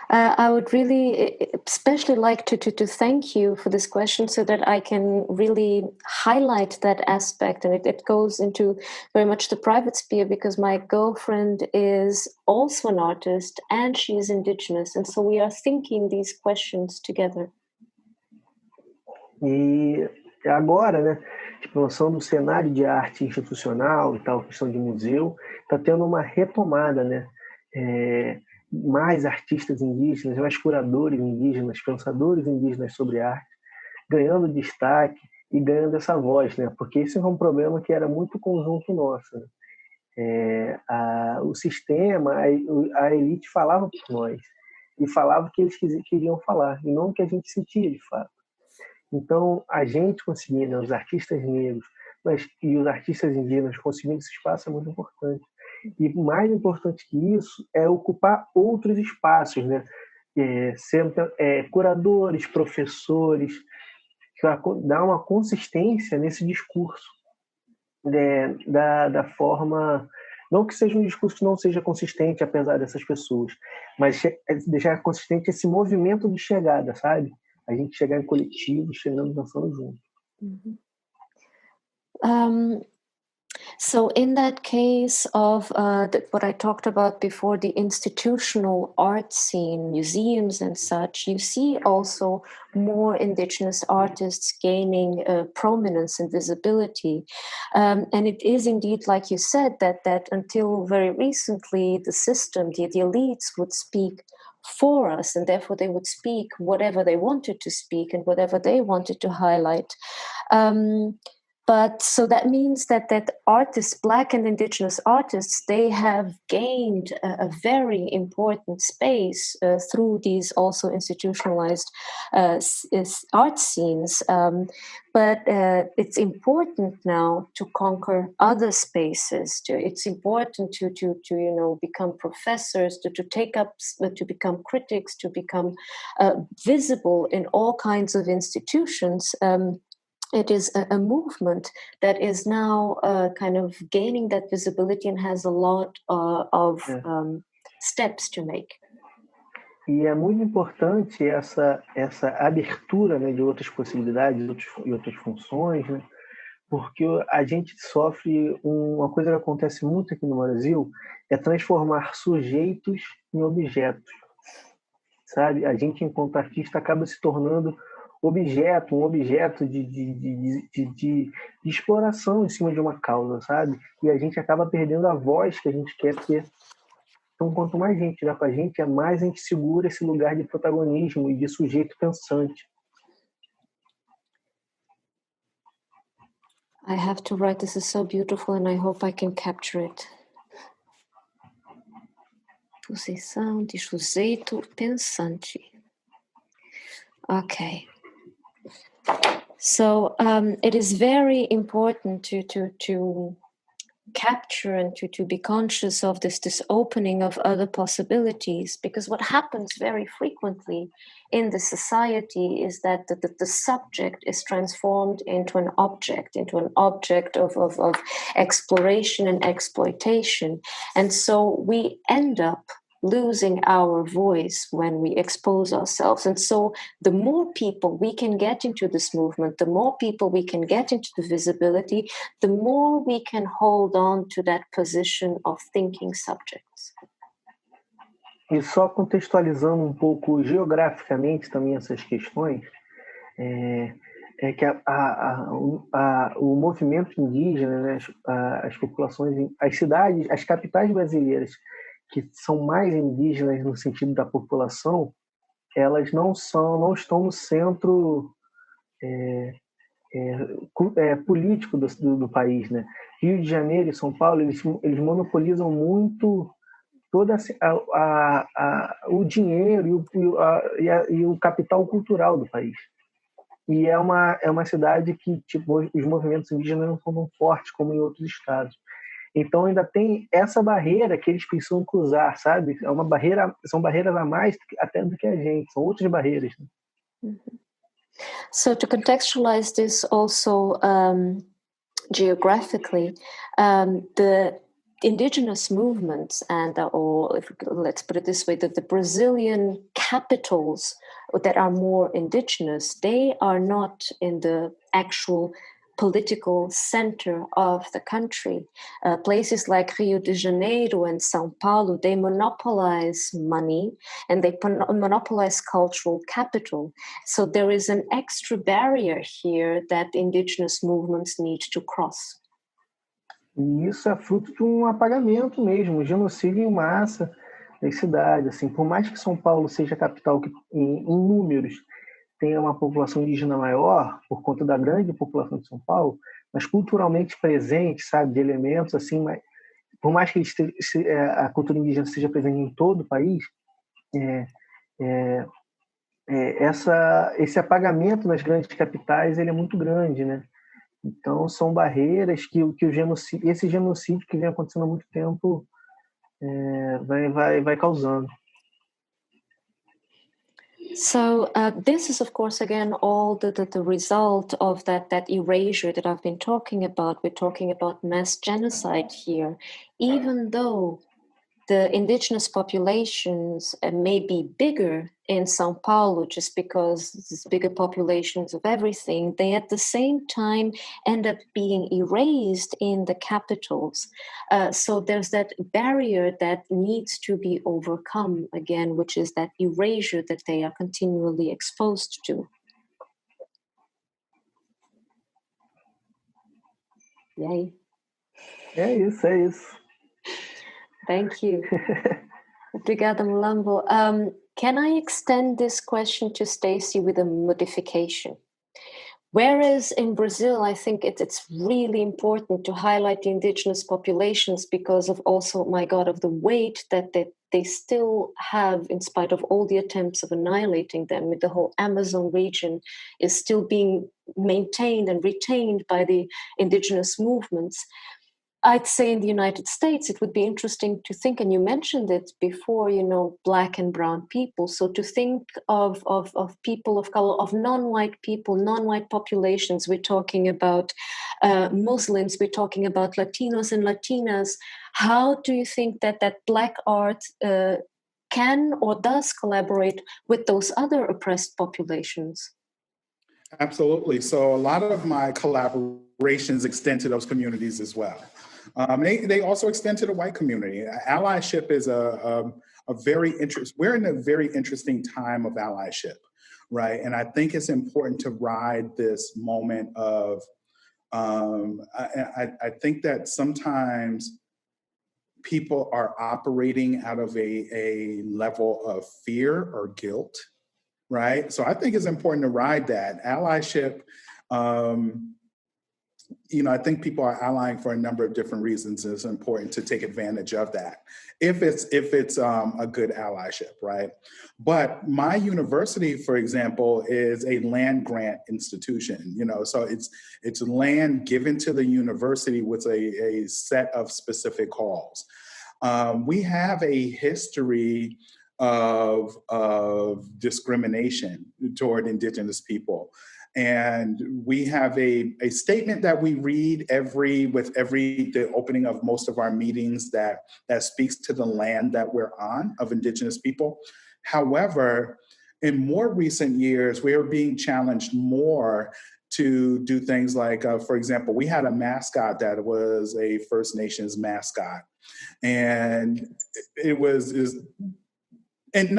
I would really especially like to thank you for this question so that I can really highlight that aspect. And it goes into very much the private sphere because my girlfriend is also an artist and she is indigenous. And so we are thinking these questions together. E agora, né, tipo, noção do cenário de arte institucional e tal, questão de museu, está tendo uma retomada, né? Mais artistas indígenas, mais curadores indígenas, pensadores indígenas sobre arte, ganhando destaque e ganhando essa voz, né? Porque esse é um problema que era muito conjunto nosso, né? O sistema, a elite falava por nós e falava o que eles queriam falar e não o que a gente sentia de fato. Então, a gente conseguindo, né, os artistas negros e os artistas indígenas conseguindo esse espaço é muito importante. E mais importante que isso é ocupar outros espaços, né? Sempre curadores, professores, que dá uma consistência nesse discurso, né? Da forma, não que seja um discurso que não seja consistente apesar dessas pessoas, mas deixar consistente esse movimento de chegada, sabe? A gente chegar em coletivo, chegando dançando junto. So in that case of what I talked about before, the institutional art scene, museums and such, you see also more indigenous artists gaining prominence and visibility. And it is indeed, like you said, that until very recently, the system, the elites would speak for us, and therefore they would speak whatever they wanted to speak and whatever they wanted to highlight. But so that means that artists, Black and Indigenous artists, they have gained a very important space through these also institutionalized art scenes. But it's important now to conquer other spaces. It's important to become professors, to take up, to become critics, to become visible in all kinds of institutions. It is a movement that is now kind of gaining that visibility and has a lot of steps to make. E é muito importante essa abertura, né, de outras possibilidades e outras funções, né, porque a gente sofre uma coisa que acontece muito aqui no Brasil, é transformar sujeitos em objetos, sabe? A gente, enquanto artista, acaba se tornando um objeto de exploração em cima de uma causa, sabe? E a gente acaba perdendo a voz que a gente quer ter. Então, quanto mais gente dá pra gente, mais a gente segura esse lugar de protagonismo e de sujeito pensante. I have to write, this is so beautiful and I hope I can capture it. Posição de sujeito pensante. Okay. So it is very important to capture and to be conscious of this opening of other possibilities, because what happens very frequently in the society is that the subject is transformed into an object of exploration and exploitation. And so we end up losing our voice when we expose ourselves. And so the more people we can get into this movement, the more people we can get into the visibility, the more we can hold on to that position of thinking subjects. E só contextualizando um pouco geograficamente também essas questões, que o movimento indígena, né, as populações, as cidades, as capitais brasileiras que são mais indígenas no sentido da população, elas não estão no centro político do país, né? Rio de Janeiro e São Paulo, eles monopolizam muito todo o dinheiro e o capital cultural do país. E é uma cidade que, tipo, os movimentos indígenas não são tão fortes como em outros estados. Então ainda tem essa barreira que eles precisam cruzar, sabe? São barreiras a mais até do que a gente, são outras barreiras. Né? Mm-hmm. So to contextualize this also geographically, the indigenous movements or let's put it this way, that the Brazilian capitals that are more indigenous, they are not in the actual political center of the country. Places like Rio de Janeiro and São Paulo, they monopolize money and they monopolize cultural capital. So there is an extra barrier here that indigenous movements need to cross. E isso é fruto de um apagamento mesmo, um genocídio em massa das cidades. Assim, por mais que São Paulo seja a capital que, em números, tenha uma população indígena maior, por conta da grande população de São Paulo, mas culturalmente presente, sabe, de elementos assim, mas, por mais que a cultura indígena seja presente em todo o país, esse apagamento nas grandes capitais ele é muito grande, né? Então são barreiras que esse genocídio que vem acontecendo há muito tempo vai causando. So this is, of course, again, all the result of that erasure that I've been talking about. We're talking about mass genocide here, even though the indigenous populations may be bigger in São Paulo just because there's bigger populations of everything, they at the same time end up being erased in the capitals. So there's that barrier that needs to be overcome again, which is that erasure that they are continually exposed to. Yay. É isso. Thank you. Obrigada, Mulambö. Can I extend this question to Stacey with a modification? Whereas in Brazil, I think it's really important to highlight the indigenous populations because of also, my God, of the weight that they still have in spite of all the attempts of annihilating them. The whole Amazon region is still being maintained and retained by the indigenous movements. I'd say in the United States, it would be interesting to think, and you mentioned it before, Black and brown people. So to think of people of color, of non-white people, non-white populations, we're talking about Muslims, we're talking about Latinos and Latinas. How do you think that Black art can or does collaborate with those other oppressed populations? Absolutely. So a lot of my collaborations extend to those communities as well. They also extend to the white community. Allyship is we're in a very interesting time of allyship, right? And I think it's important to ride this moment of, I think that sometimes people are operating out of a level of fear or guilt, right? So I think it's important to ride that. Allyship, I think people are allying for a number of different reasons. It's important to take advantage of that if it's a good allyship, right? But my university, for example, is a land grant institution. So it's land given to the university with a set of specific calls. We have a history of discrimination toward Indigenous people. And we have a statement that we read the opening of most of our meetings that speaks to the land that we're on of Indigenous people. However, in more recent years, we are being challenged more to do things like, for example, we had a mascot that was a First Nations mascot. And and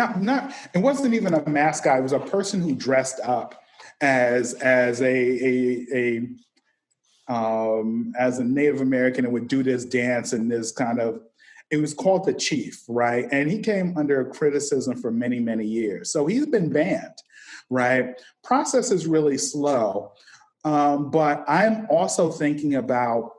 it wasn't even a mascot. It was a person who dressed up as a Native American and would do this dance and this kind of, it was called the Chief, right? And he came under criticism for many, many years. So he's been banned, right? Process is really slow. But I'm also thinking about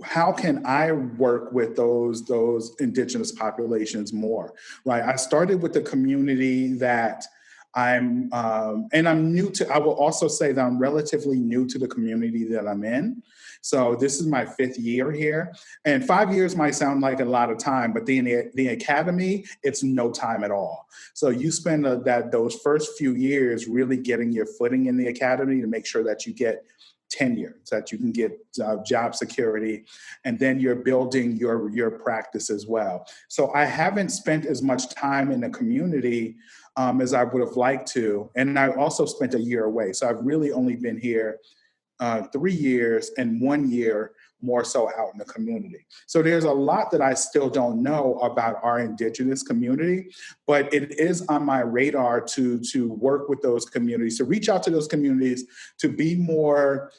how can I work with those indigenous populations more, right? I started with the community that and I'm new to, I will also say that I'm relatively new to the community that I'm in. So this is my 5th year here, and 5 years might sound like a lot of time, but the academy, it's no time at all. So you spend those first few years really getting your footing in the academy to make sure that you get tenure, so that you can get job security, and then you're building your practice as well. So I haven't spent as much time in the community as I would have liked to. And I also spent a year away. So I've really only been here 3 years and 1 year more so out in the community. So there's a lot that I still don't know about our indigenous community, but it is on my radar to work with those communities, to reach out to those communities, to be more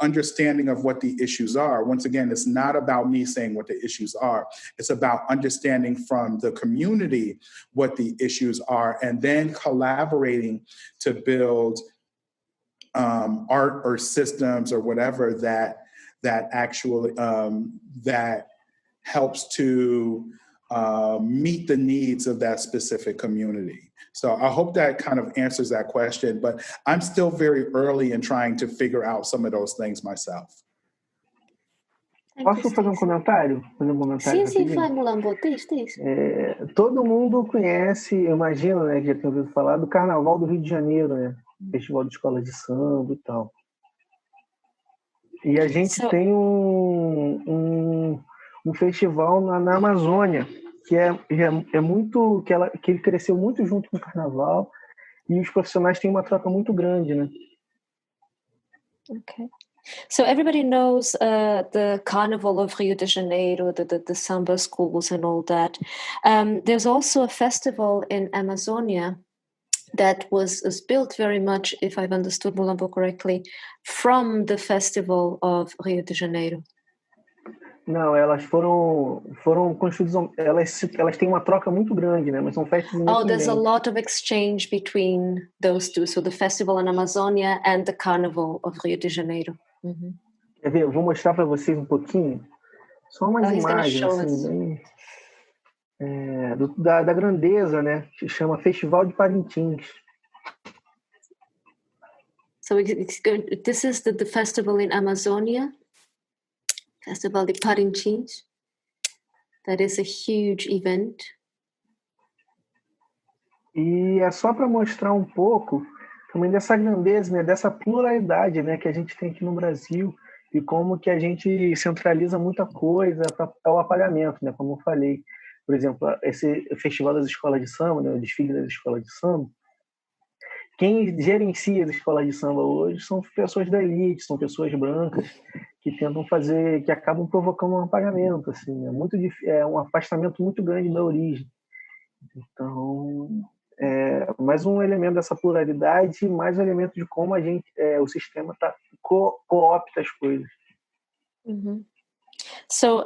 understanding of what the issues are. Once again, it's not about me saying what the issues are. It's about understanding from the community what the issues are, and then collaborating to build art or systems or whatever that actually that helps to meet the needs of that specific community. So I hope that kind of answers that question, but I'm still very early in trying to figure out some of those things myself. Posso fazer um comentário? Sim, vai, Mulambö, diz. Todo mundo conhece, eu imagino, né, que já tem ouvido falar do Carnaval do Rio de Janeiro, né? Festival de escola de samba e tal. E a gente tem um festival na Amazônia, que é muito, que ele cresceu muito junto com o Carnaval, e os profissionais têm uma troca muito grande, né? Okay. So everybody knows the Carnival of Rio de Janeiro, the samba schools and all that. There's also a festival in Amazonia that was built very much, if I've understood Mulambö correctly, from the festival of Rio de Janeiro. Não, elas foram construídas, elas têm uma troca muito grande, né? Mas são festas independentes. There's a lot of exchange between those two. So the festival in Amazonia and the Carnival of Rio de Janeiro. Mm-hmm. Quer ver? Eu vou mostrar para vocês um pouquinho. Só umas imagens, assim, bem, da grandeza, né? Se chama Festival de Parintins. So this is the festival in Amazonia. Festival de Parintins. That is a huge event. E é só para mostrar um pouco também dessa grandeza, né, dessa pluralidade, né, que a gente tem aqui no Brasil, e como que a gente centraliza muita coisa para o apagamento, né, como eu falei. Por exemplo, esse festival das escolas de samba, né, o desfile das escolas de samba, quem gerencia as escolas de samba hoje são pessoas da elite, são pessoas brancas, que tentam fazer, que acabam provocando um apagamento, assim, é um afastamento muito grande da origem. Então, mais um elemento dessa pluralidade, mais um elemento de como a gente, o sistema coopta as coisas. Mm-hmm. So,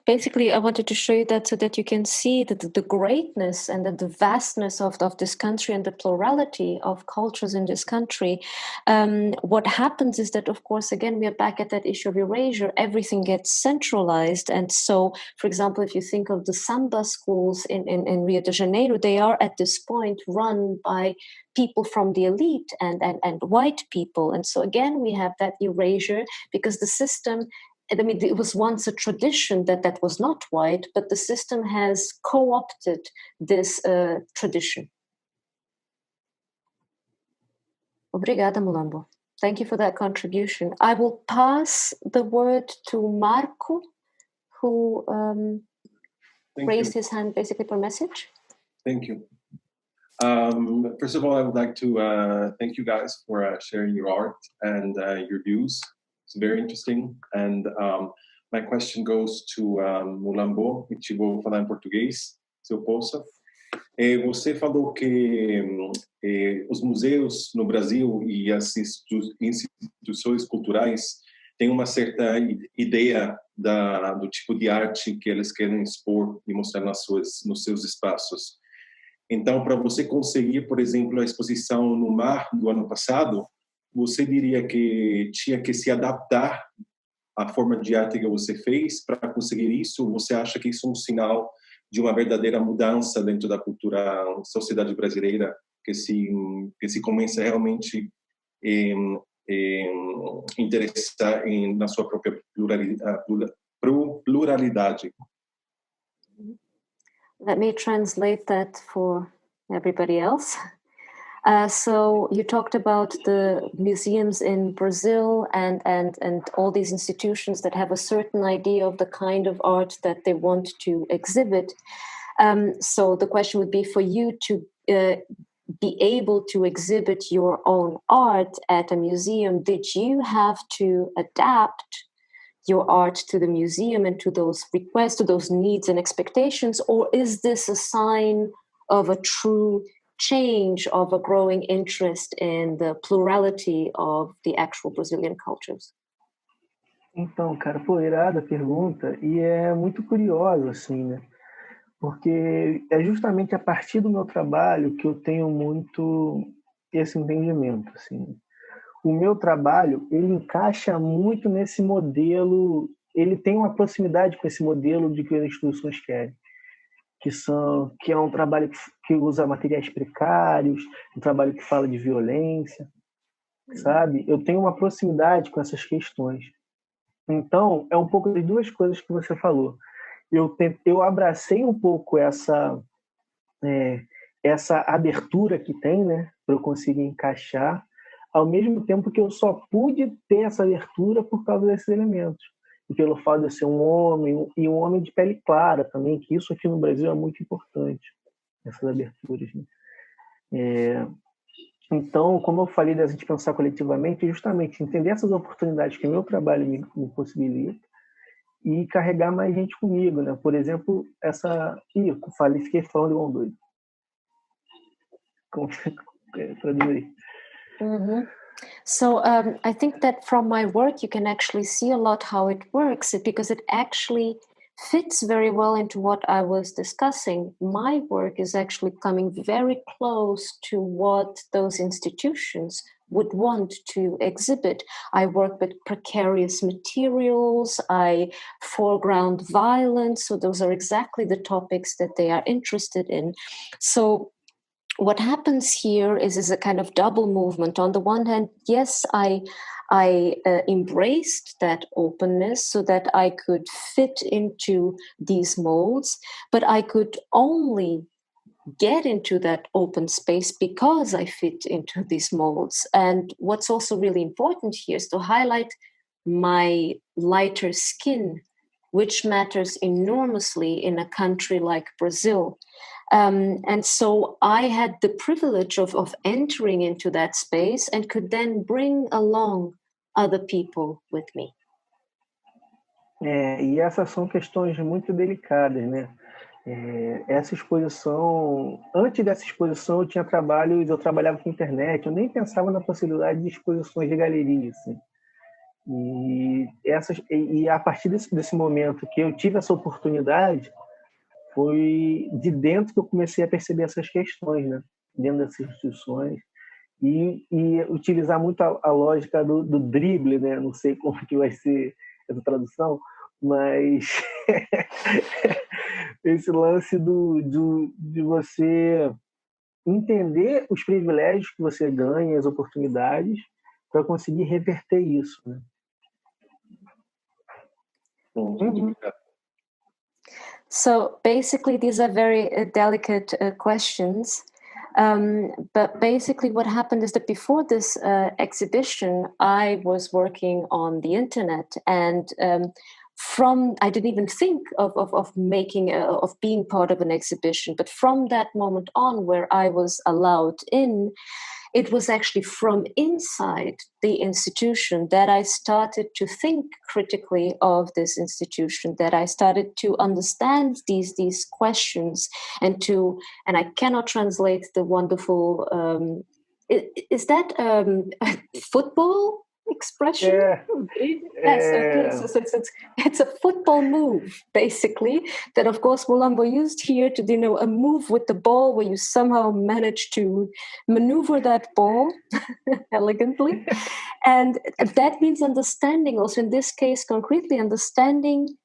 basically, I wanted to show you that so that you can see the greatness and the vastness of this country and the plurality of cultures in this country. What happens is that, of course, again, we are back at that issue of erasure. Everything gets centralized. And so, for example, if you think of the samba schools in Rio de Janeiro, they are at this point run by people from the elite and white people. And so, again, we have that erasure because the system, I mean, it was once a tradition that was not white, but the system has co-opted this tradition. Obrigada, Mulambö. Thank you for that contribution. I will pass the word to Marco, who raised his hand basically for a message. Thank you. First of all, I would like to thank you guys for sharing your art and your views. It's very interesting. And my question goes to Mulambö, which eu vou falar em português. se eu posso. Você falou que os museus no Brasil e as instituições culturais têm uma certa ideia do tipo de arte que eles querem expor e mostrar nos seus espaços. Então, para você conseguir, por exemplo, a exposição no mar do ano passado, você diria que tinha que se adaptar à forma de arte que você fez para conseguir isso? Você acha que isso é um sinal de uma verdadeira mudança dentro da cultura, sociedade brasileira, que se começa realmente interessar na sua própria pluralidade? Let me translate that for everybody else. So you talked about the museums in Brazil and all these institutions that have a certain idea of the kind of art that they want to exhibit. So the question would be for you to be able to exhibit your own art at a museum. Did you have to adapt your art to the museum and to those requests, to those needs and expectations, or is this a sign of a true change, of a growing interest in the plurality of the actual Brazilian cultures? Então, cara, pô, irada a pergunta, e é muito curioso, assim, né? Porque é justamente a partir do meu trabalho que eu tenho muito esse entendimento, assim. O meu trabalho, ele encaixa muito nesse modelo, ele tem uma proximidade com esse modelo de que as instituições querem, que é um trabalho que usa materiais precários, um trabalho que fala de violência, sabe? Eu tenho uma proximidade com essas questões. Então, é um pouco das duas coisas que você falou. Eu abracei um pouco essa abertura que tem, né, para eu conseguir encaixar, ao mesmo tempo que eu só pude ter essa abertura por causa desses elementos. E pelo fato de eu ser um homem, e um homem de pele clara também, que isso aqui no Brasil é muito importante, essas aberturas. Né? Então, como eu falei da gente pensar coletivamente, justamente entender essas oportunidades que o meu trabalho me possibilita e carregar mais gente comigo. Né? Por exemplo, fiquei falando igual um doido. Como traduzir? Mm-hmm. So I think that from my work, you can actually see a lot how it works, because it actually fits very well into what I was discussing. My work is actually coming very close to what those institutions would want to exhibit. I work with precarious materials, I foreground violence, so those are exactly the topics that they are interested in. So what happens here is a kind of double movement. On the one hand, yes, I embraced that openness so that I could fit into these molds, but I could only get into that open space because I fit into these molds. And what's also really important here is to highlight my lighter skin, which matters enormously in a country like Brazil. And so I had the privilege of entering into that space and could then bring along other people with me. E essas são questões muito delicadas, né? Essa exposição, antes dessa exposição eu trabalhava com internet, eu nem pensava na possibilidade de exposições de galeria, assim. E a partir desse momento que eu tive essa oportunidade, foi de dentro que eu comecei a perceber essas questões, né? Dentro dessas instituições, e utilizar muito a lógica do drible, né? Não sei como que vai ser essa tradução, mas esse lance de você entender os privilégios que você ganha, as oportunidades, para conseguir reverter isso, né? Mm-hmm. So basically, these are very delicate questions. But basically what happened is that before this exhibition, I was working on the internet, and I didn't even think of being part of an exhibition. But from that moment on, where I was allowed in, it was actually from inside the institution that I started to think critically of this institution, that I started to understand these questions and I cannot translate the wonderful, is that football expression? Yeah. Yes, okay. So it's a football move, basically, that of course Mulambö used here to, a move with the ball where you somehow manage to maneuver that ball elegantly. And that means understanding also, in this case, concretely understanding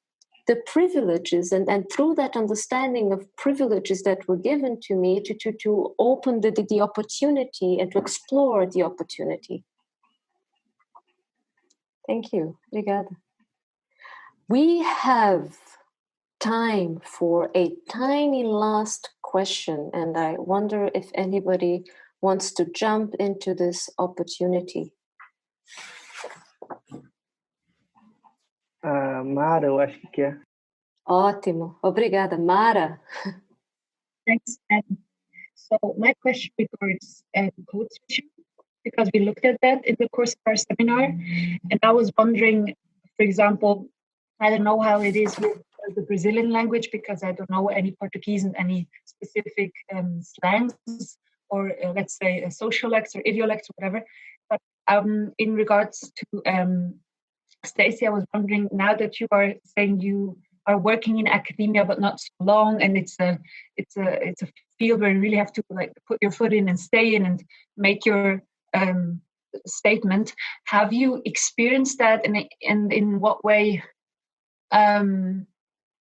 the privileges, and through that understanding of privileges that were given to me to open the opportunity and to explore the opportunity. Thank you. Obrigada. We have time for a tiny last question, and I wonder if anybody wants to jump into this opportunity. Mara, eu acho que quer. Ótimo. Obrigada. Mara. Thanks. So my question regards code switching, because we looked at that in the course of our seminar, and I was wondering, for example, I don't know how it is with the Brazilian language, because I don't know any Portuguese and any specific slangs, or let's say sociolects or idiolects or whatever. But in regards to Stacey, I was wondering, now that you are saying you are working in academia but not so long, and it's a field where you really have to put your foot in and stay in and make your statement. Have you experienced that, and in what way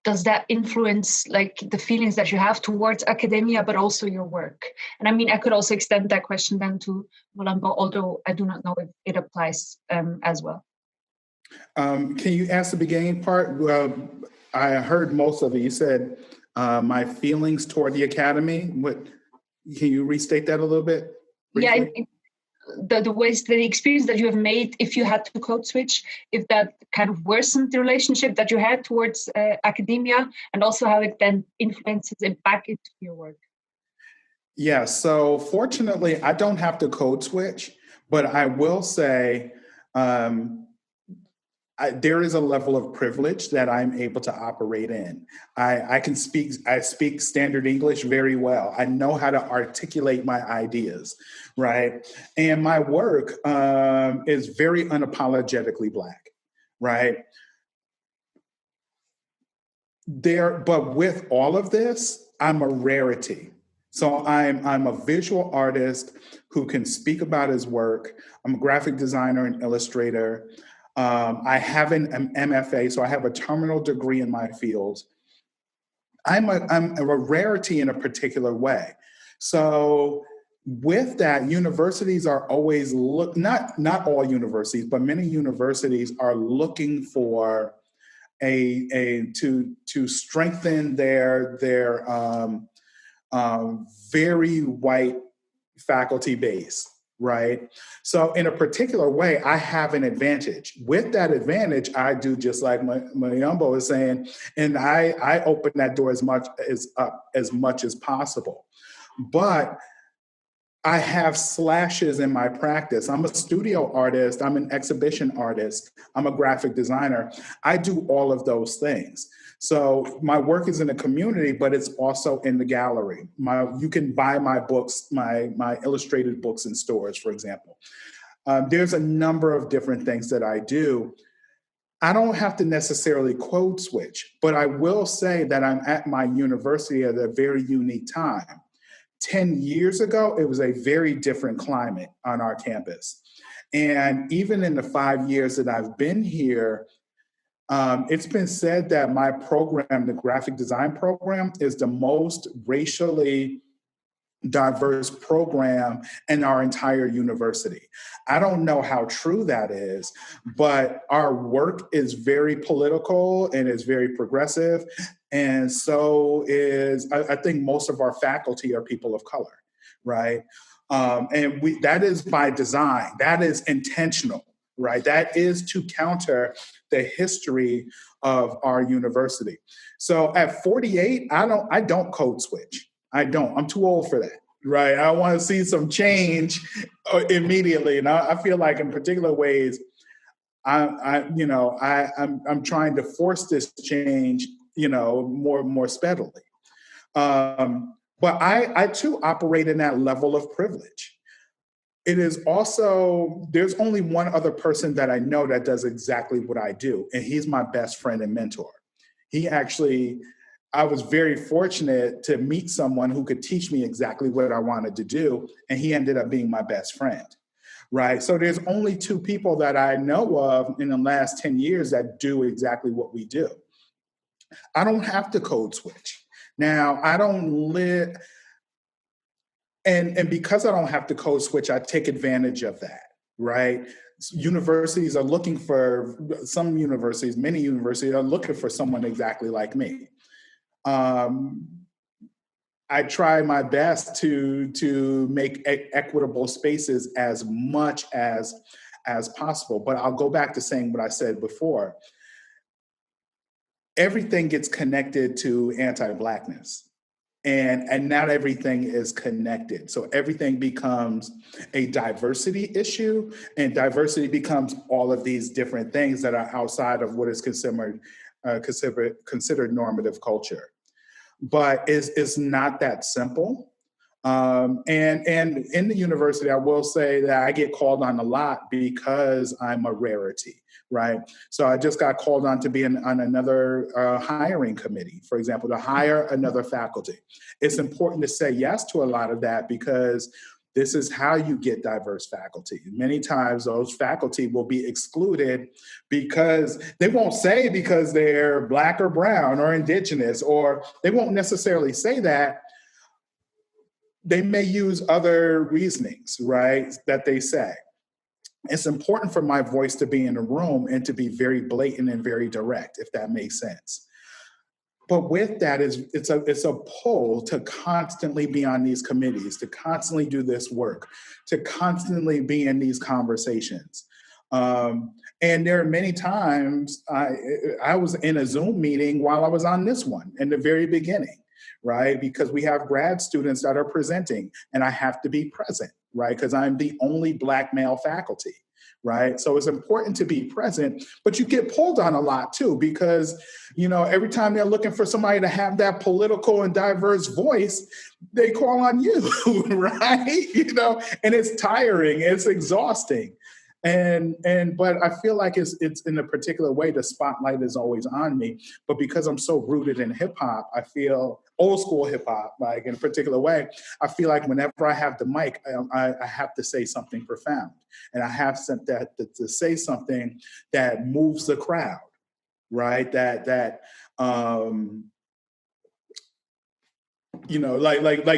does that influence the feelings that you have towards academia, but also your work? And I mean, I could also extend that question then to Mulambö, although I do not know if it applies as well. Can you ask the beginning part? Well, I heard most of it. You said my feelings toward the academy. Can you restate that a little bit briefly? Yeah, the ways, the experience that you have made, if you had to code switch, if that kind of worsened the relationship that you had towards academia, and also how it then influences it back into your work. Yeah, so fortunately, I don't have to code switch, but I will say there is a level of privilege that I'm able to operate in. I speak standard English very well. I know how to articulate my ideas, right? And my work is very unapologetically Black, right? But with all of this, I'm a rarity. So I'm a visual artist who can speak about his work. I'm a graphic designer and illustrator. I have an MFA, so I have a terminal degree in my field. I'm a rarity in a particular way. So with that, universities are always not all universities, but many universities are looking for to strengthen their very white faculty base. Right. So in a particular way, I have an advantage. With that advantage, I do just like Mulambö is saying, and I open that door as much as possible. But I have slashes in my practice. I'm a studio artist. I'm an exhibition artist. I'm a graphic designer. I do all of those things. So my work is in the community, but it's also in the gallery. You can buy my books, my illustrated books in stores, for example. There's a number of different things that I do. I don't have to necessarily code switch, but I will say that I'm at my university at a very unique time. 10 years ago, it was a very different climate on our campus. And even in the 5 years that I've been here, it's been said that my program, the graphic design program, is the most racially diverse program in our entire university. I don't know how true that is, but our work is very political and is very progressive. And so I think most of our faculty are people of color, right? And that is by design. That is intentional, right? That is to counter the history of our university. So at 48, I don't code switch. I don't. I'm too old for that, right? I want to see some change immediately. And I feel like in particular ways, I'm trying to force this change, more speedily. But I too operate in that level of privilege. It is also, there's only one other person that I know that does exactly what I do, and he's my best friend and mentor. I was very fortunate to meet someone who could teach me exactly what I wanted to do, and he ended up being my best friend, right? So there's only two people that I know of in the last 10 years that do exactly what we do. I don't have to code switch. Now, I don't live... And because I don't have to code switch, I take advantage of that, right? Universities are looking for, many universities are looking for someone exactly like me. I try my best to make equitable spaces as much as possible. But I'll go back to saying what I said before. Everything gets connected to anti-Blackness. And not everything is connected. So everything becomes a diversity issue, and diversity becomes all of these different things that are outside of what is considered normative culture. But it's not that simple. And in the university, I will say that I get called on a lot because I'm a rarity, right? So I just got called on to be on another hiring committee, for example, to hire another faculty. It's important to say yes to a lot of that because this is how you get diverse faculty. Many times those faculty will be excluded because they won't say because they're Black or brown or indigenous, or they won't necessarily say that. They may use other reasonings, right, that they say. It's important for my voice to be in the room and to be very blatant and very direct, if that makes sense. But with that, it's a pull to constantly be on these committees, to constantly do this work, to constantly be in these conversations. And there are many times I was in a Zoom meeting while I was on this one in the very beginning, right? Because we have grad students that are presenting and I have to be present, right? Because I'm the only Black male faculty, right? So it's important to be present, but you get pulled on a lot too, because, every time they're looking for somebody to have that political and diverse voice, they call on you, right? And it's tiring, it's exhausting. But I feel like it's in a particular way, the spotlight is always on me. But because I'm so rooted in hip hop, I feel old school hip hop, like in a particular way, I feel like whenever I have the mic, I have to say something profound. And I have to say something that moves the crowd, right? Like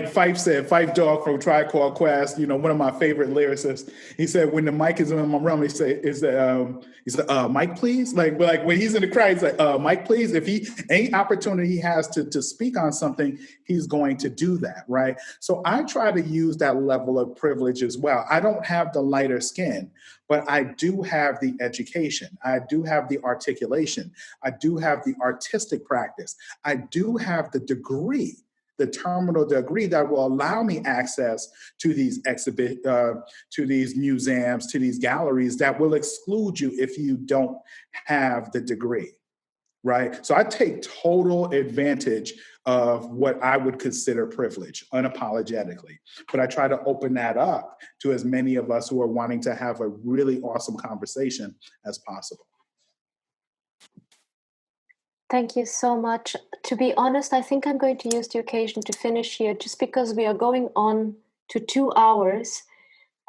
Fife said, Fife Dog from Tribe Called Quest, one of my favorite lyricists. He said, when the mic is in my room, he said, mic please? Like when he's in the crowd, he's like, mic please? If any opportunity he has to speak on something, he's going to do that, right? So I try to use that level of privilege as well. I don't have the lighter skin, but I do have the education. I do have the articulation. I do have the artistic practice. I do have the degree, the terminal degree that will allow me access to these to these museums, to these galleries that will exclude you if you don't have the degree, right? So I take total advantage of what I would consider privilege, unapologetically. But I try to open that up to as many of us who are wanting to have a really awesome conversation as possible. Thank you so much. To be honest, I think I'm going to use the occasion to finish here just because we are going on to 2 hours.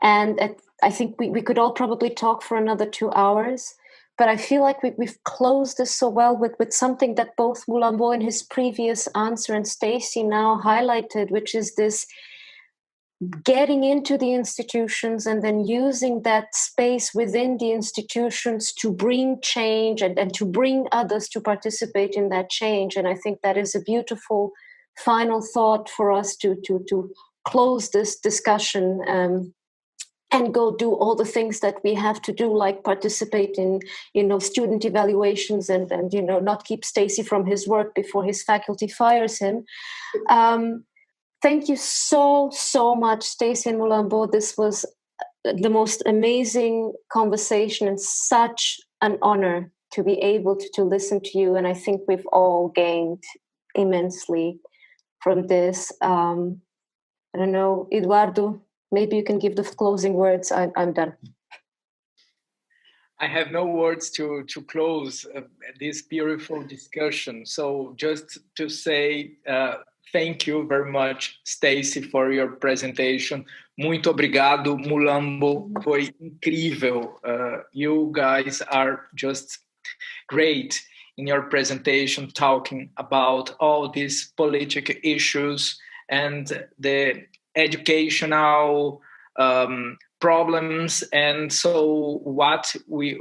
And I think we could all probably talk for another 2 hours. But I feel like we've closed this so well with something that both Mulambö in his previous answer and Stacey now highlighted, which is this getting into the institutions and then using that space within the institutions to bring change and to bring others to participate in that change. And I think that is a beautiful final thought for us to close this discussion and go do all the things that we have to do, like participate in, student evaluations and not keep Stacey from his work before his faculty fires him. Thank you so much, Stacey and Mulambö. This was the most amazing conversation and such an honor to be able to listen to you. And I think we've all gained immensely from this. I don't know, Eduardo, maybe you can give the closing words. I'm done. I have no words to close this beautiful discussion. So just to say thank you very much, Stacey, for your presentation. Muito obrigado, Mulambö. Foi incrível. You guys are just great in your presentation, talking about all these political issues and the educational problems. And so we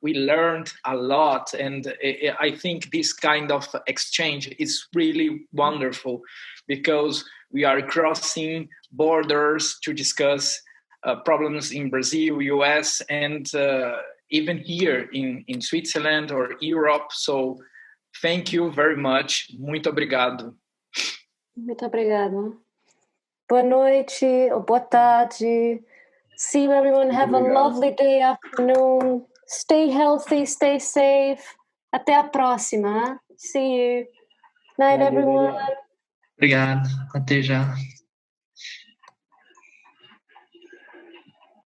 learned a lot, and I think this kind of exchange is really wonderful, because we are crossing borders to discuss problems in Brazil, US, and even here in Switzerland or Europe. So thank you very much. Muito obrigado. Muito obrigado. Boa noite ou boa tarde. See you, everyone. Have a lovely day, afternoon. Stay healthy, stay safe. Até a próxima. See you. Night, everyone. Obrigado. Até já.